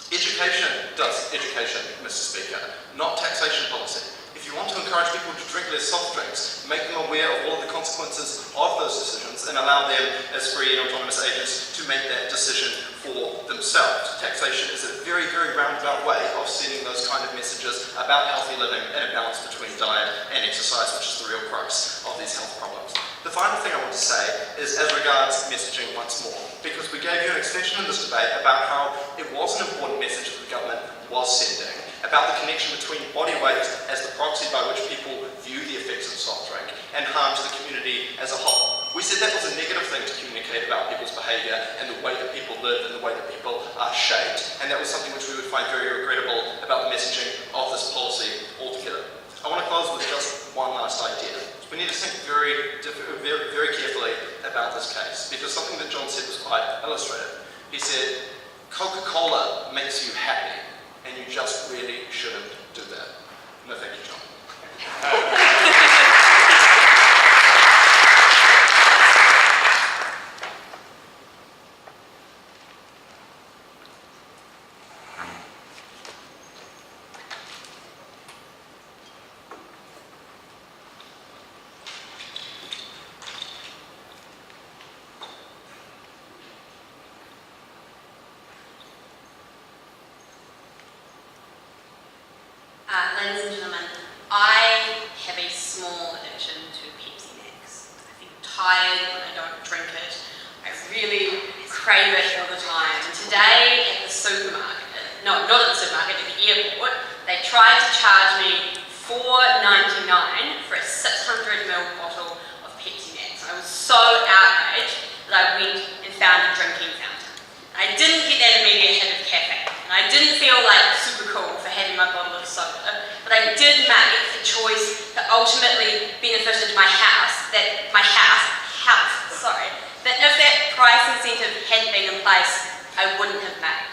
Education does education, Mr. Speaker, not taxation policy. If you want to encourage people to drink less soft drinks, make them aware of all of the consequences of those decisions and allow them as free and autonomous agents to make that decision for themselves. Taxation is a very, very roundabout way of sending those kind of messages about healthy living and a balance between diet and exercise, which is the real crux of these health problems. The final thing I want to say is as regards messaging once more, because we gave you an extension in this debate about how it was an important message that the government was sending, about the connection between body weight as the proxy by which people view the effects of soft drink and harm to the community as a whole. We said that was a negative thing to communicate about people's behaviour and the way that people live and the way that people are shaped, and that was something which we would find very regrettable about the messaging of this policy altogether. I want to close with just one last idea. We need to think very carefully about this case, because something that John said was quite illustrative. He said, Coca-Cola makes you happy, and you just really shouldn't do that. No, thank you, John. Ladies and gentlemen, I have a small addiction to Pepsi Max. I feel tired when I don't drink it. I really crave it all the time. And today at the supermarket, no, not at the supermarket, at the airport, they tried to charge me $4.99 for a 600ml bottle of Pepsi Max. I was so outraged that I went and found a drinking fountain. I didn't get that immediate hit of caffeine, and I didn't feel like super cool for having my bottle of soda, but I did make the choice that ultimately benefited my house, that if that price incentive hadn't been in place, I wouldn't have made.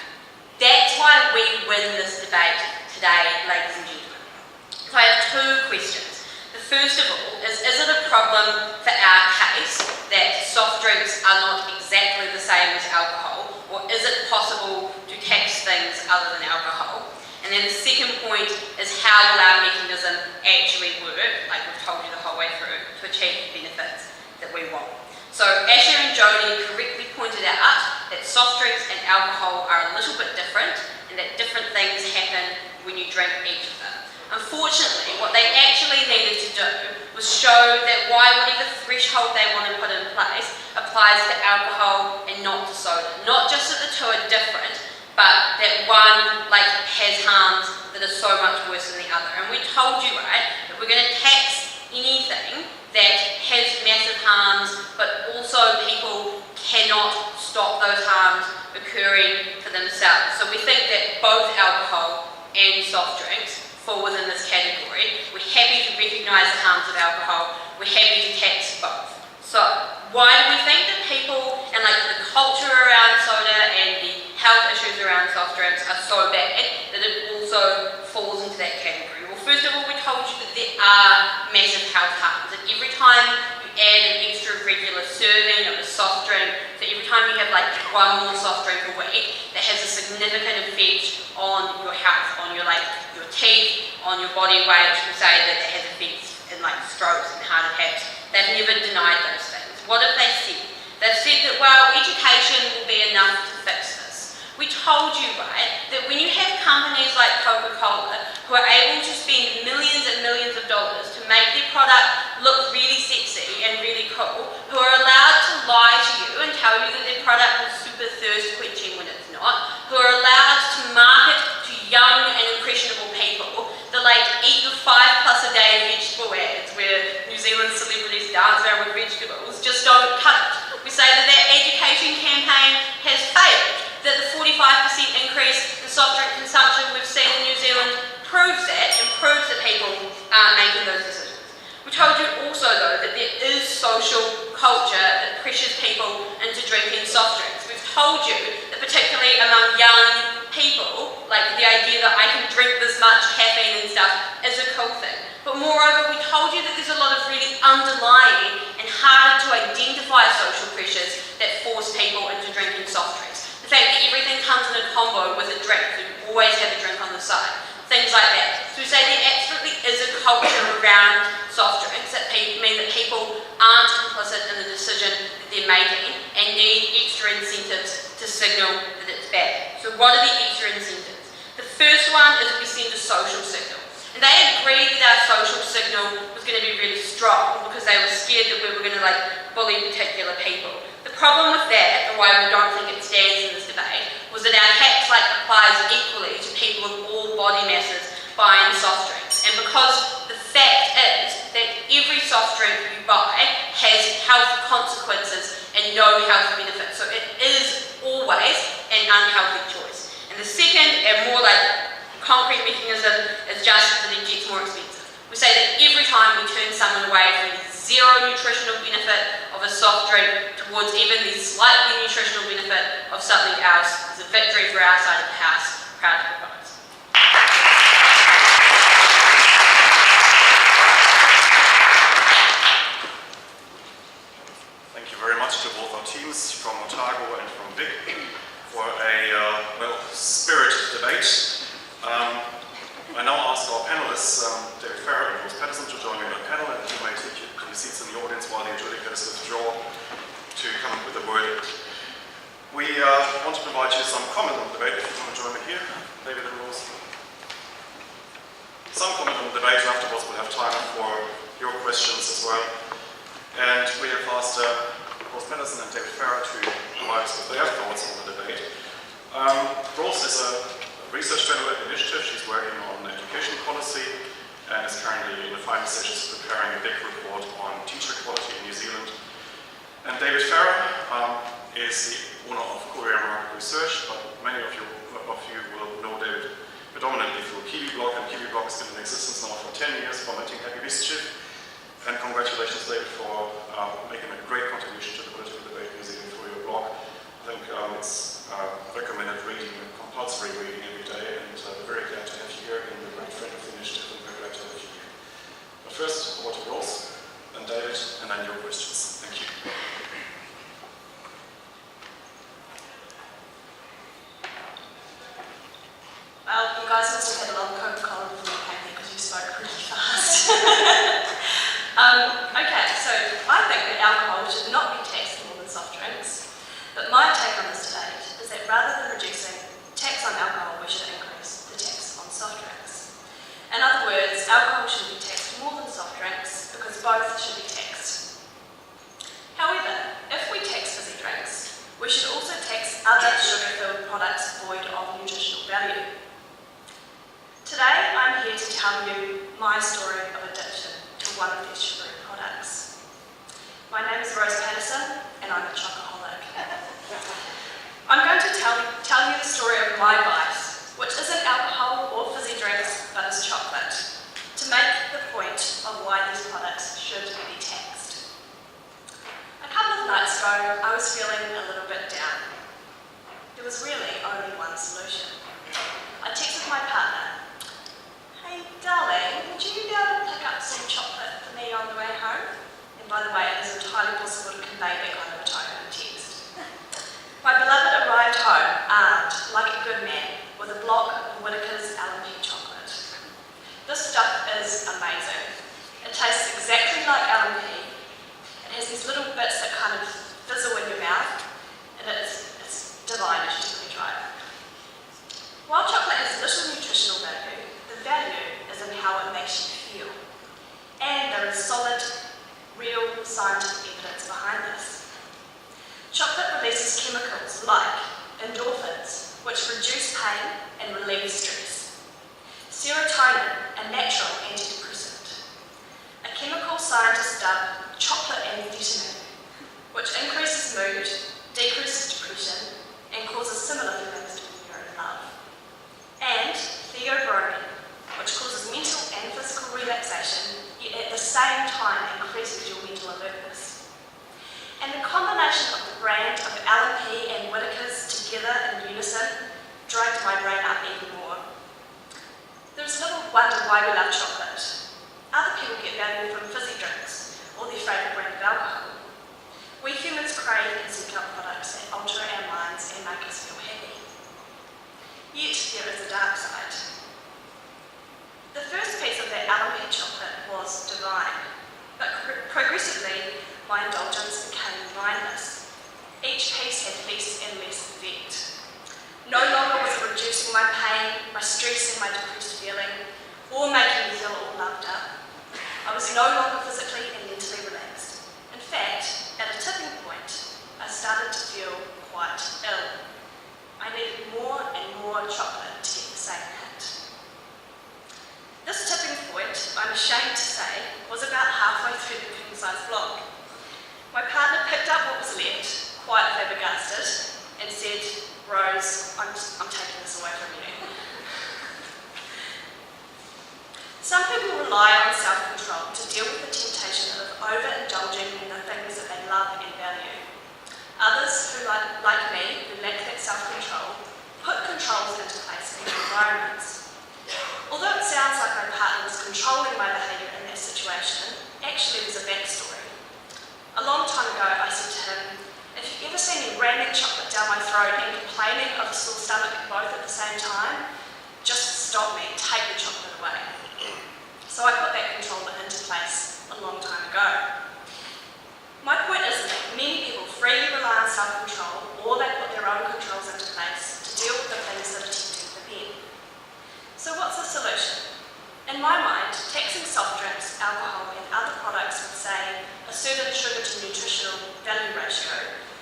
That's why we win this debate today, ladies and gentlemen. So I have two questions. The first of all is it a problem for our case that soft drinks are not exactly the same as alcohol, or is it possible to tax things other than alcohol? And then the second point is how will our mechanism actually work, like we've told you the whole way through, to achieve the benefits that we want. So Asher and Jodie correctly pointed out that soft drinks and alcohol are a little bit different, and that different things happen when you drink each of them. Unfortunately, what they actually needed to do was show that whatever threshold they want to put in place applies to alcohol and not to soda. Not just that the two are different, but that one has harms that are so much worse than the other. And we told you, right, that we're going to tax anything that has massive harms, but also people cannot stop those harms occurring for themselves. So we think that both alcohol and soft drinks fall within this category. We're happy to recognise the harms of alcohol. We're happy to tax both. So why do we think that people and the culture around soda and the health issues around soft drinks are so bad that it also falls into that category? Well, first of all, we told you that there are massive health harms, that time you add an extra regular serving of a soft drink, so every time you have like one more soft drink a week, that has a significant effect on your health, on your teeth, on your body weight. We say that it has effects in like strokes and heart attacks. They've never denied those things. What have they said? They've said that, well, education will be enough to fix this. We told you, right, that when you have companies like Coca-Cola who are able to spend millions and millions of dollars to make their product look really sexy and really cool, who are allowed to lie to you and tell you that their product is super thirst quenching when it's not, who are allowed to market to young and impressionable people the eat your 5+ a day vegetable ads where New Zealand celebrities dance around with vegetables just don't cut it. We say that that education campaign has failed, that the 45% increase in soft drink consumption we've seen in New Zealand proves that, and proves that people aren't making those decisions. We told you also though that there is social culture that pressures people into drinking soft drinks. We've told you that particularly among young people, the idea that I can drink this much caffeine and stuff is a cool thing. But moreover, we told you that there's a lot of really underlying and harder to identify social pressures that force people into drinking soft drinks. The fact that everything comes in a combo with a drink, so you always have a drink on the side. Things like that. So we say there absolutely is a culture around soft drinks that mean that people aren't complicit in the decision that they're making and need extra incentives to signal that it's bad. So what are the extra incentives? The first one is we send a social signal. And they agreed that our social signal was going to be really strong because they were scared that we were going to bully particular people. The problem with that, and why we don't think it stands in this debate, was that our tax applies equally to people of all body masses buying soft drinks. And because the fact is that every soft drink you buy has health consequences and no health benefits. So it is always an unhealthy choice. And the second and more concrete mechanism is just that it gets more expensive. We say that every time we turn someone away from the zero nutritional benefit of a soft drink towards even the slightly nutritional benefit of something else is a victory for our side of the house. Proud to propose. Thank you very much to both our teams from Otago and from Vic for a spirited debate. I now ask our panelists, David Farrer and Rose Patterson, to join me on the panel, and you may take your seats in the audience while the adjudicators withdraw to come up with a word. We want to provide you some comment on the debate, if you want to join me here, David and Rose. Some comment on the debate, and afterwards we'll have time for your questions as well. And we have asked Rose Patterson and David Farrer to provide us with their thoughts on the debate. Rose is a research fellow at the initiative. She's working on education policy and is currently in the final stages of preparing a big report on teacher equality in New Zealand. And David Farrer is the owner of Korean Market Research, but many of you will know David predominantly through Kiwi-Blog, and Kiwi-Blog has been in existence now for 10 years, promoting happy mischief. And congratulations, David, for making a great contribution to the political debate in New Zealand through your blog. I think it's recommended reading, compulsory reading every day, and we're very glad to have you here and we're a great friend of the initiative, and we're glad to have you here. But first, over to Rose, then David, and then your questions. Thank you. Well, you guys must have had a lot of Coca-Cola before you came here because you spoke pretty fast. Okay, so I think that alcohol should not be taxed more than soft drinks, but my take on this debate is that rather than reducing tax on alcohol, we should increase the tax on soft drinks. In other words, alcohol should be taxed more than soft drinks because both should be taxed. However, if we tax fizzy drinks, we should also tax other sugar-filled products void of nutritional value. Today, I'm here to tell you my story of addiction to one of these sugary products. My name is Rose Patterson, and I'm a chocoholic. I'm going to tell you the story of my vice, which isn't alcohol or fizzy drinks, but is chocolate, to make the point of why these products should be taxed. A couple of nights ago, I was feeling a little bit down. There was really only one solution. I texted my partner, "Hey darling, would you be able to pick up some chocolate for me on the way home?" is amazing. It tastes exactly like LMP. It has these little bits that kind of fizzle in your mouth, and it's divine as you really try it. While chocolate has little nutritional value, the value is in how it makes you feel. And there is solid, real scientific evidence behind this. Chocolate releases chemicals like endorphins, which reduce pain and relieve stress. Serotonin, a natural antidepressant. A chemical scientists dubbed chocolate amphetamine, which increases mood, decreases depression, and causes similar feelings to when you're in love. And theobromine, which causes mental and physical relaxation, yet at the same time increases your mental alertness. And the combination of the brand of LMP and Whittaker's together in unison dragged my brain up even more. There's little wonder why we love chocolate. Other people get value from fizzy drinks or their favourite brand of alcohol. We humans crave and seek out products that alter our minds and make us feel happy. Yet there is a dark side. The first piece of that LMP chocolate was divine, but progressively my indulgence became mindless. Each piece had less and less effect. No longer was it reducing my pain, my stress and my depressed feeling, or making me feel all loved up. I was no longer physically and mentally relaxed. In fact, at a tipping point, I started to feel quite ill. I needed more and more chocolate to get the same hit. This tipping point, I'm ashamed to say, was about halfway through the king-size block. My partner picked up what was left, quite flabbergasted, and said, "Rose, I'm taking this away from you." Some people rely on self-control to deal with the temptation of overindulging in the things that they love and value. Others, who like me, who lack that self-control, put controls into place in their environments. Although it sounds like my partner was controlling my behaviour in that situation, actually there's a backstory. A long time ago, I said to him, "If you ever see me ramming chocolate down my throat and complaining of a sore stomach both at the same time, just stop me, take the chocolate away." So I put that controller into place a long time ago. My point is that many people freely rely on self-control, or they put their own controls into place to deal with the things that are tempting for them. So what's the solution? In my mind, taxing soft drinks, alcohol and other products with, say, a certain sugar to nutritional value ratio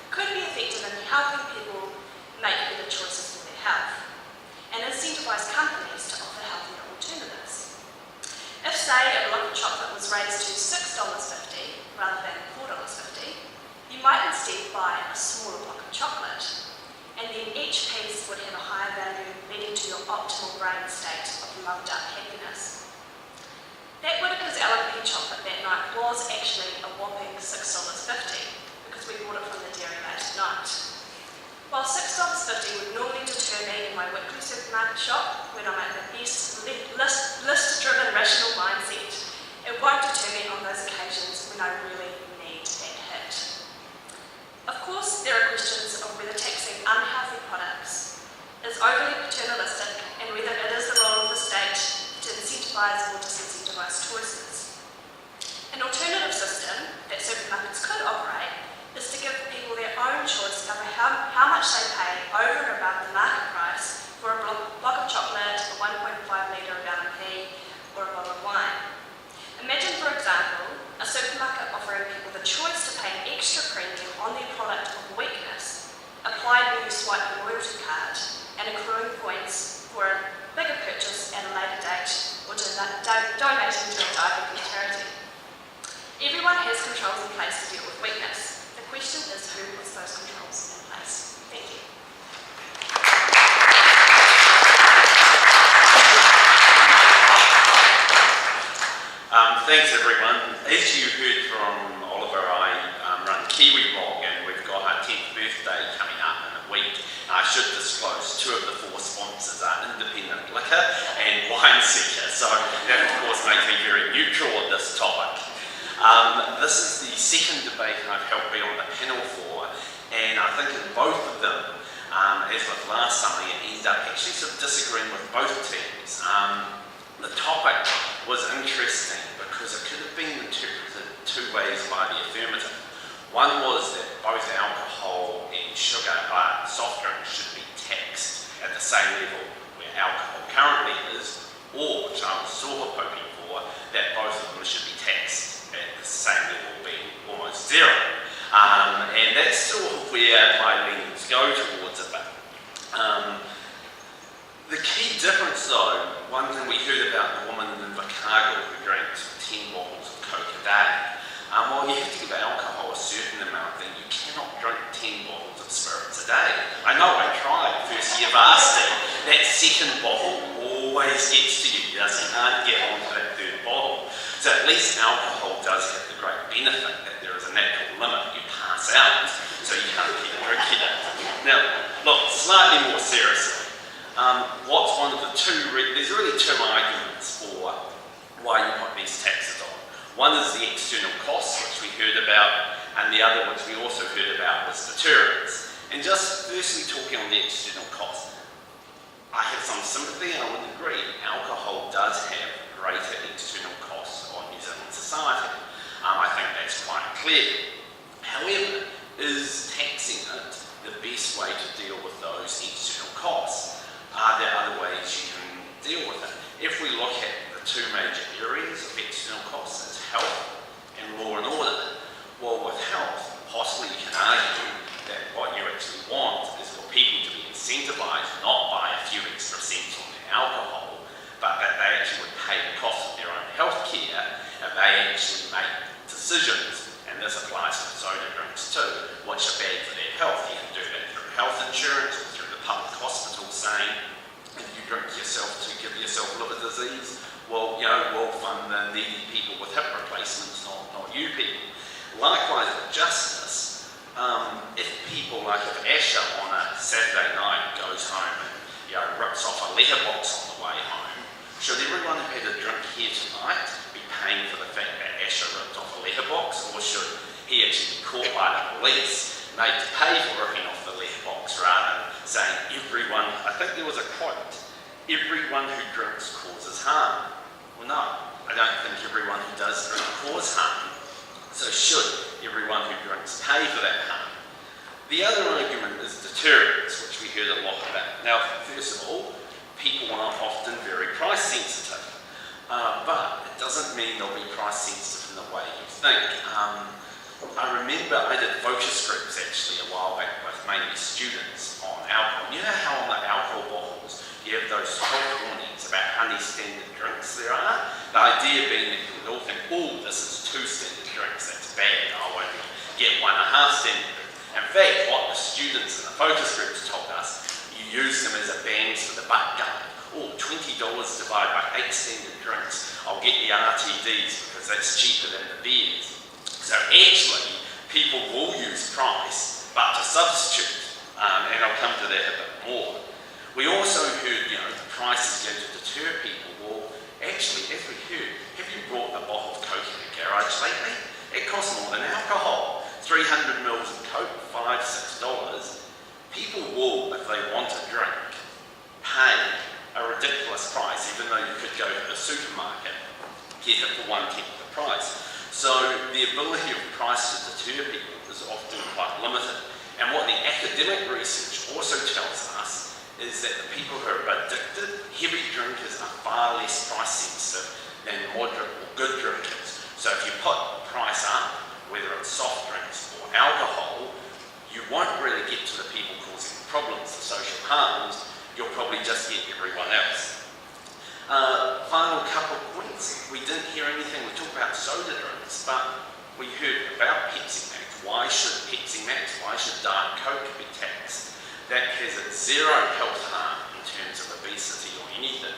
could be effective in helping people make better choices for their health and incentivise companies to offer healthier alternatives. If, say, a block of chocolate was raised to $6.50 rather than $4.50, you might instead buy a smaller block of chocolate, and then each piece would have a higher value, leading to your optimal brain state of loved up happiness. That Whittaker's LMP chocolate that night was actually a whopping $6.50 because we bought it from the dairy late at night. While $6.50 would normally deter me in my weekly supermarket shop when I'm at the best list-driven rational mindset, it won't deter me on those occasions when I really need that hit. Of course, there are questions of whether taxing unhealthy products is overly paternalistic and whether it is the role of the state to incentivise or disincentivise choices. An alternative system that supermarkets could operate is to give people their own choice over how much they pay over and above the market price for a block of chocolate, a 1.5 litre of LMP, or a bottle of wine. Imagine, for example, a supermarket offering people the choice to pay an extra premium on their product of weakness, applied when you swipe your loyalty card, and accruing points for a bigger purchase at a later date, or donating to a diabetes charity. Everyone has controls in place to deal with weakness. The question is who puts those controls in place. Thank you. Thanks everyone. As you heard from Oliver, I run Kiwi Blog and we've got our 10th birthday coming up in a week. I should disclose 2 of the 4 sponsors are Independent Liquor and Wine Seeker, so that of course makes me very neutral on this topic. This is the second debate I've helped be on the panel for, and I think in both of them, as with last summer, you end up actually sort of disagreeing with both teams. The topic was interesting because it could have been interpreted two ways by the affirmative. One was that both alcohol and sugar, soft drinks, should be taxed at the same level where alcohol currently is, or, which I was sort of hoping for, that both of them should be taxed at the same level, being almost zero. And that's sort of where my leanings go towards a bit. The key difference though, one thing we heard about the woman in Chicago who drank 10 bottles of Coke a day. Well, you have to give alcohol a certain amount, then you cannot drink 10 bottles of spirits a day. I know, I tried first year varsity. That second bottle always gets to you, doesn't get onto that third bottle. So at least alcohol does have the great benefit that there is a natural limit. You pass out, so you can't keep drinking it. Now, look, slightly more seriously. What's one of the there's really two arguments for why you put these taxes on. One is the external costs, which we heard about, and the other, which we also heard about, was deterrence. And just firstly talking on the external costs, I have some sympathy and I would agree, alcohol does have greater external costs on New Zealand society. I think that's quite clear. However, is taxing it the best way to deal with those external costs? Are there other ways you can deal with it? If we look at the two major areas of external costs, it's health and law and order. Well, with health, possibly you can argue that what you actually want is for people to be incentivised not by a few extra cents on their alcohol, but that they actually would pay the cost of their own health care and they actually make decisions, and this applies to soda drinks too, which are bad for their health. You can do that through health insurance or through the public hospital saying, if you drink yourself to give yourself liver disease, well, we'll fund the needy people with hip replacements, not you people. Likewise with justice, if people, like if Asher on a Saturday night goes home and rips off a letterbox on the way home, should everyone who had a drink here tonight be paying for the fact that Asher ripped off a letterbox, or should he actually be caught by the police, made to pay for ripping off the letterbox, rather than saying everyone, I think there was a quote, everyone who drinks causes harm. Well, no, I don't think everyone who does drink cause harm. So should everyone who drinks pay for that harm? The other argument is deterrence, which we heard a lot about. Now, first of all, people are often very price sensitive, but it doesn't mean they'll be price sensitive in the way you think. I remember I did focus groups actually a while back with mainly students on alcohol. You know how on the alcohol bottles you have those health warnings about how many standard drinks there are? The idea being that you all think, oh, this is 2 standard drinks, that's bad, I won't get 1.5 standard drinks. In fact, what the students in the focus groups told us, you use them as a bands for the butt guide. Oh, $20 divided by 8 standard drinks, I'll get the RTDs because that's cheaper than the beers. So actually, people will use price, but to substitute, and I'll come to that a bit more. We also heard, the price is going to deter people. Well, actually, as we heard, have you brought a bottle of Coke in the garage lately? It costs more than alcohol. 300 mils of Coke, $5, $6. People will, if they want a drink, pay a ridiculous price, even though you could go to the supermarket, get it for 1/10 the price. So the ability of price to deter people is often quite limited. And what the academic research also tells us is that the people who are addicted, heavy drinkers, are far less price sensitive than moderate or good drinkers. So if you put price up, whether it's soft drinks or alcohol, you won't really get to the people causing problems, the social harms. You'll probably just get everyone else. Final couple of points. We didn't hear anything. We talked about soda drinks, but we heard about Pepsi Max. Why should Pepsi Max, why should Diet Coke be taxed? That has a zero health harm in terms of obesity or anything.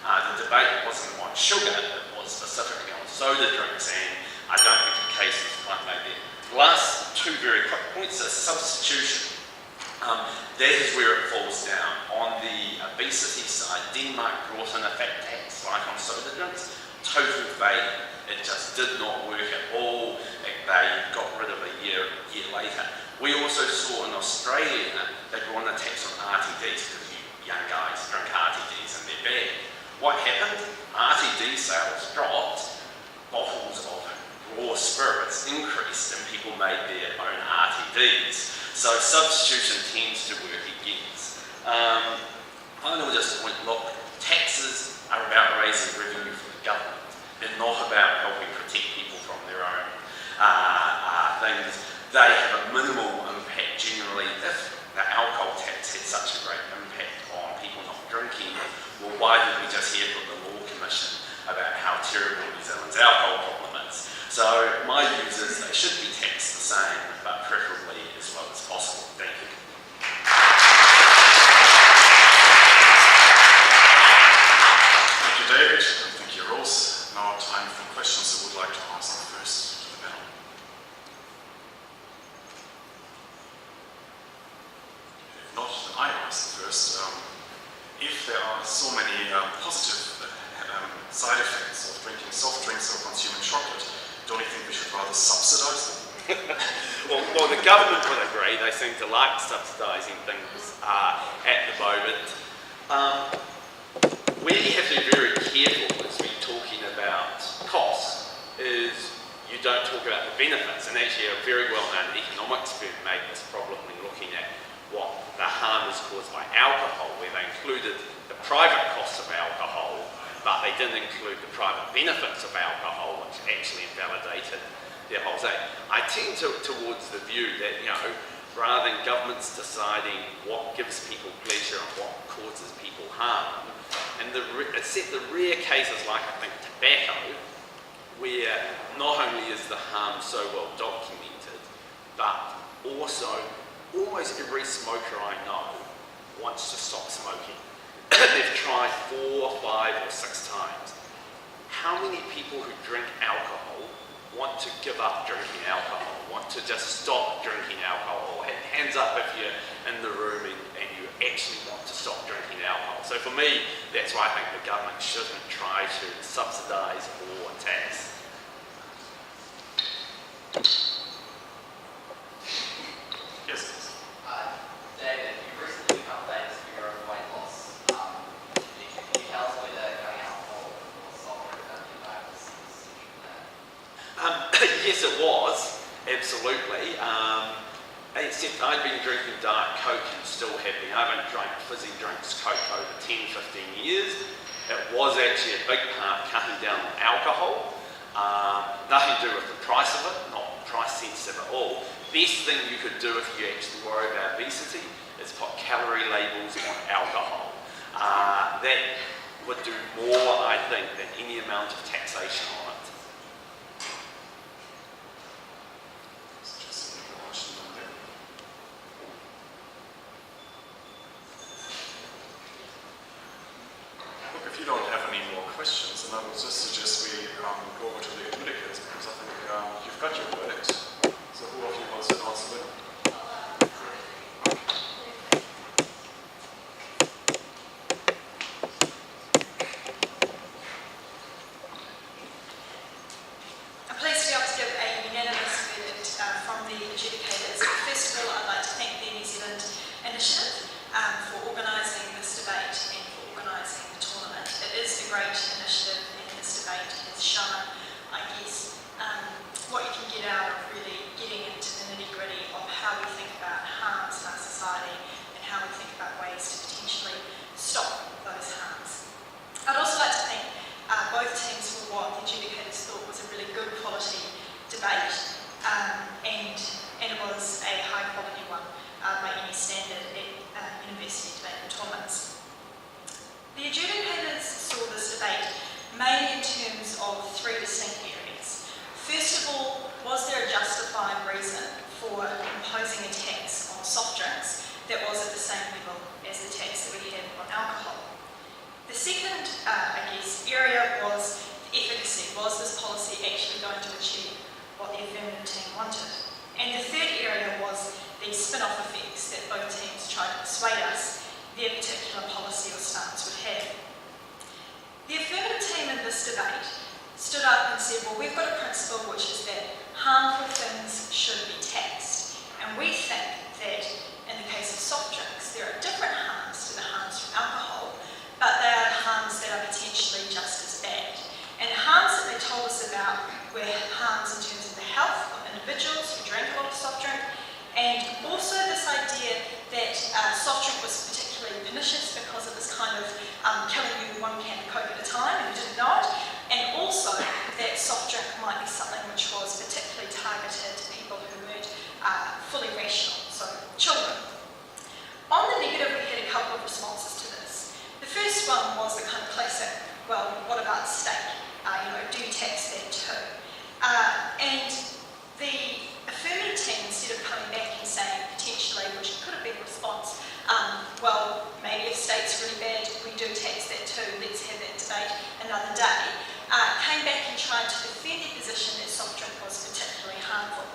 The debate wasn't on sugar, it was specifically on soda drinks, and I don't think the case is quite made there. Last 2 very quick points is substitution. That is where it falls down. On the obesity side, Denmark brought in a fat tax, like on soda drinks, total failure. It just did not work at all. They got rid of it a year later. We also saw in Australia, they brought in a tax on RTDs because you young guys drink RTDs and they're bad. What happened? RTD sales increased and people made their own RTDs. So substitution tends to work against. I will just point, look, taxes are about raising revenue for the government. They're not about helping protect people from their own things. They have a minimal impact generally. If the alcohol tax had such a great impact on people not drinking, well, why did we just hear from the Law Commission about how terrible New Zealand's alcohol problem is? So my views is they should be taxed the same, but preferably as low as possible. Thank you. Thank you, David, and thank you, Rose. Now time for questions. Who would like to answer first to the panel? If not, then I ask first. If there are so many positive side effects of drinking soft drinks or consuming chocolate, don't you think we should rather subsidise them? well, the government would agree. They seem to like subsidising things at the moment. Where you have to be very careful as we're talking about costs is you don't talk about the benefits. And actually a very well-known economics firm made this problem when looking at what the harm is caused by alcohol, where they included the private costs of alcohol, but they didn't include the private benefits of alcohol, which actually invalidated their whole thing. I tend towards the view that, rather than governments deciding what gives people pleasure and what causes people harm, and except the rare cases like, I think, tobacco, where not only is the harm so well documented, but also almost every smoker I know wants to stop smoking. They've tried 4, 5 or 6 times. How many people who drink alcohol want to give up drinking alcohol, want to just stop drinking alcohol? Hands up if you're in the room and you actually want to stop drinking alcohol. So for me, that's why I think the government shouldn't try to subsidise or tax. Yes. David, you recently become famous for your own weight loss. Can you tell us whether going alcohol or soft drink have any benefits from that? Yes, it was, absolutely. Except I'd been drinking Diet Coke and still have been. I haven't drank fizzy drinks, Coke, over 10, 15 years. It was actually a big part cutting down on alcohol. Nothing to do with the price of it, not price sensitive at all. Best thing you could do if you actually worry about obesity is put calorie labels on alcohol. That would do more, I think, than any amount of taxation on it. Look, if you don't have any more questions, then I would just suggest we go over to the adjudicators, because I think you've got your verdict. So who of you wants to announce the winner? I'm pleased to be able to give a unanimous verdict from the adjudicators. First of all, I'd like to thank the New Zealand Initiative for organising this debate and for organising the tournament. It is a great initiative, and this debate has shown, I guess, what you can get out of really getting into the nitty-gritty of how we think about harms in our society and how we think about ways to potentially stop those harms. I'd also like to thank both teams for what the adjudicators thought was a really good quality debate, and it was a high quality one by any standard at university debate tournaments. The adjudicators saw this debate mainly in terms of 3 distinct areas. First of all, was there a justified reason for imposing a tax on soft drinks that was at the same level as the tax that we had on alcohol? The second, area was the efficacy. Was this policy actually going to achieve what the Affirmative team wanted? And the third area was the spin-off effects that both teams tried to persuade us their particular policy or stance would have. The Affirmative team in this debate stood up and said, well, we've got a principle which is that harmful things should be taxed. And we think that in the case of soft drinks, there are different harms to the harms from alcohol, but they are harms that are potentially just as bad. And the harms that they told us about were harms in terms of the health of diminishes because it was kind of killing you one can of Coke at a time and you didn't know it, and also that soft drink might be something which was particularly targeted to people who weren't fully rational, so children. On the negative, we had a couple of responses to this. The first one was the kind of classic, well, what about steak? Do you tax that too? And the Affirmative team, instead of coming back and saying potentially, which could have been a response, well, maybe if steak's really bad, we do tax that too, let's have that debate another day, came back and tried to defend their position that soft drink was particularly harmful.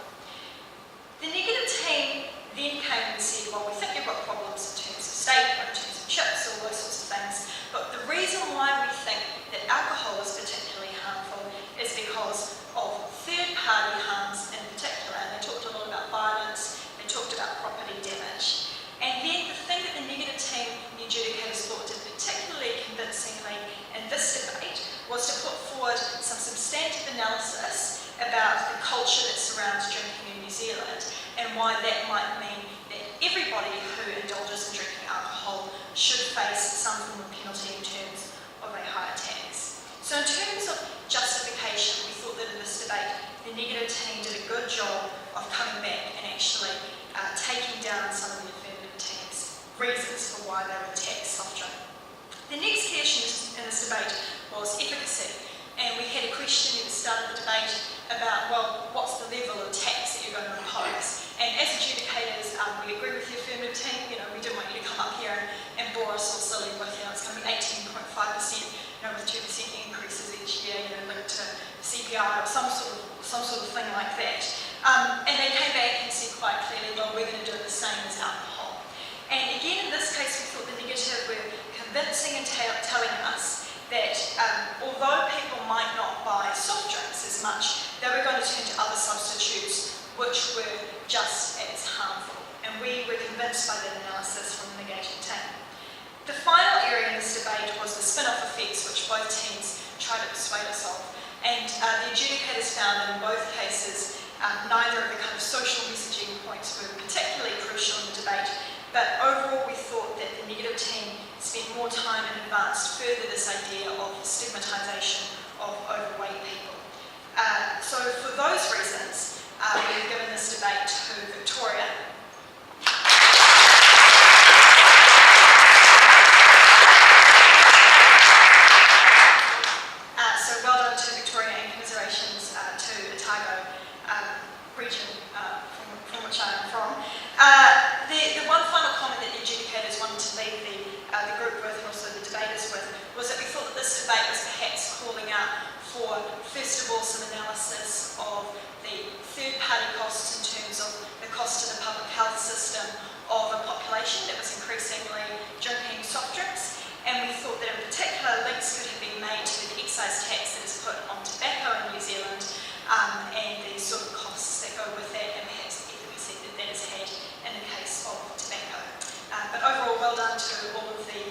The negative team then came and said, well, we think you've got problems in terms of steak, or in terms of chips, all those sorts of things, but the reason why we think that alcohol is particularly harmful is because of third-party harms in particular, and they talked a lot about violence, they talked about property damage. And then the thing that the negative team, the adjudicators, thought did particularly convincingly in this debate was to put forward some substantive analysis about the culture that surrounds drinking in New Zealand and why that might mean that everybody who indulges in drinking alcohol should face some form of penalty in terms of a higher tax. So in terms of justification, we thought that in this debate the negative team did a good job of coming back and actually taking down some of the affirmative team's reasons for why they would tax soft drink. The next key issue in this debate was efficacy, and we had a question at the start of the debate about, well, what's the level of tax that you're going to impose? And as adjudicators, we agree with the affirmative team. We didn't want you to come up here and bore us all silly with, it's going to be 18.5%, with 2% increases each year, linked to CPI or some sort of thing like that. And they came back and said quite clearly, well, we're going to do it the same as alcohol. And again, in this case, we thought the negative were convincing in telling us that although people might not buy soft drinks as much, they were going to turn to other substitutes which were just as harmful. And we were convinced by that analysis from the negative team. The final area in this debate was the spin-off effects, which both teams tried to persuade us of. And the adjudicators found that in both cases, neither of the kind of social messaging points were particularly crucial in the debate, but overall we thought that the negative team spent more time and advanced further this idea of stigmatisation of overweight people. So for those reasons, we've given this debate to Victoria. So well done to Victoria and commiserations to Otago region from which I am from. The one final comment that the adjudicators wanted to leave the group with, and also the debaters with, was that we thought that this debate was perhaps calling out for, first of all, some analysis of the third-party costs in terms of the cost to the public health system of a population that was increasingly drinking soft drinks, and we thought that in particular links could have been made to the excise tax that is put on tobacco in New Zealand and the sort of costs that go with that, and perhaps the efficacy that that has had in the case of tobacco. But overall, well done to all of the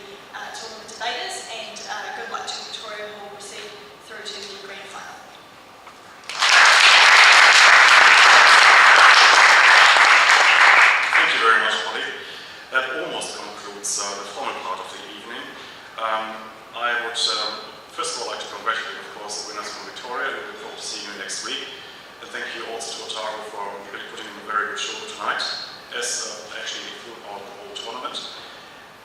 debaters, and good luck to Victoria, who will proceed through to the grand final. Thank you very much, Holly. That almost concludes the formal part of the evening. I would first of all like to congratulate, of course, the winners from Victoria. We look forward to seeing you next week. And thank you also to Otago for really putting in a very good show tonight, as actually throughout the whole tournament.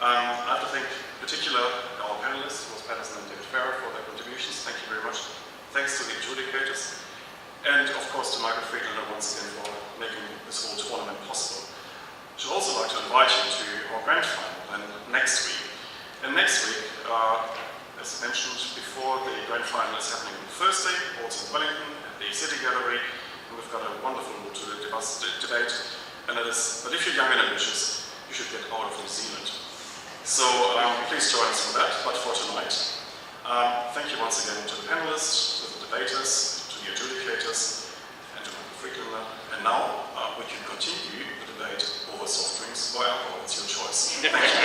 I have to thank in particular our panelists, Rose Patterson and David Farrer, for their contributions. Thank you very much. Thanks to the adjudicators. And of course to Michael Friedlander once again for making this whole tournament possible. I should also like to invite you to our grand final next week. And next week, as mentioned before, the grand final is happening on Thursday, also in Wellington, at the City Gallery. And we've got a wonderful route to the debate. And that is, but if you're young and ambitious, you should get out of New Zealand. So please join us for that. But for tonight, thank you once again to the panelists, to the debaters, to the adjudicators, and to Michael Friedlander. And now we can continue the debate over soft drinks or alcohol. It's your choice. Thank you.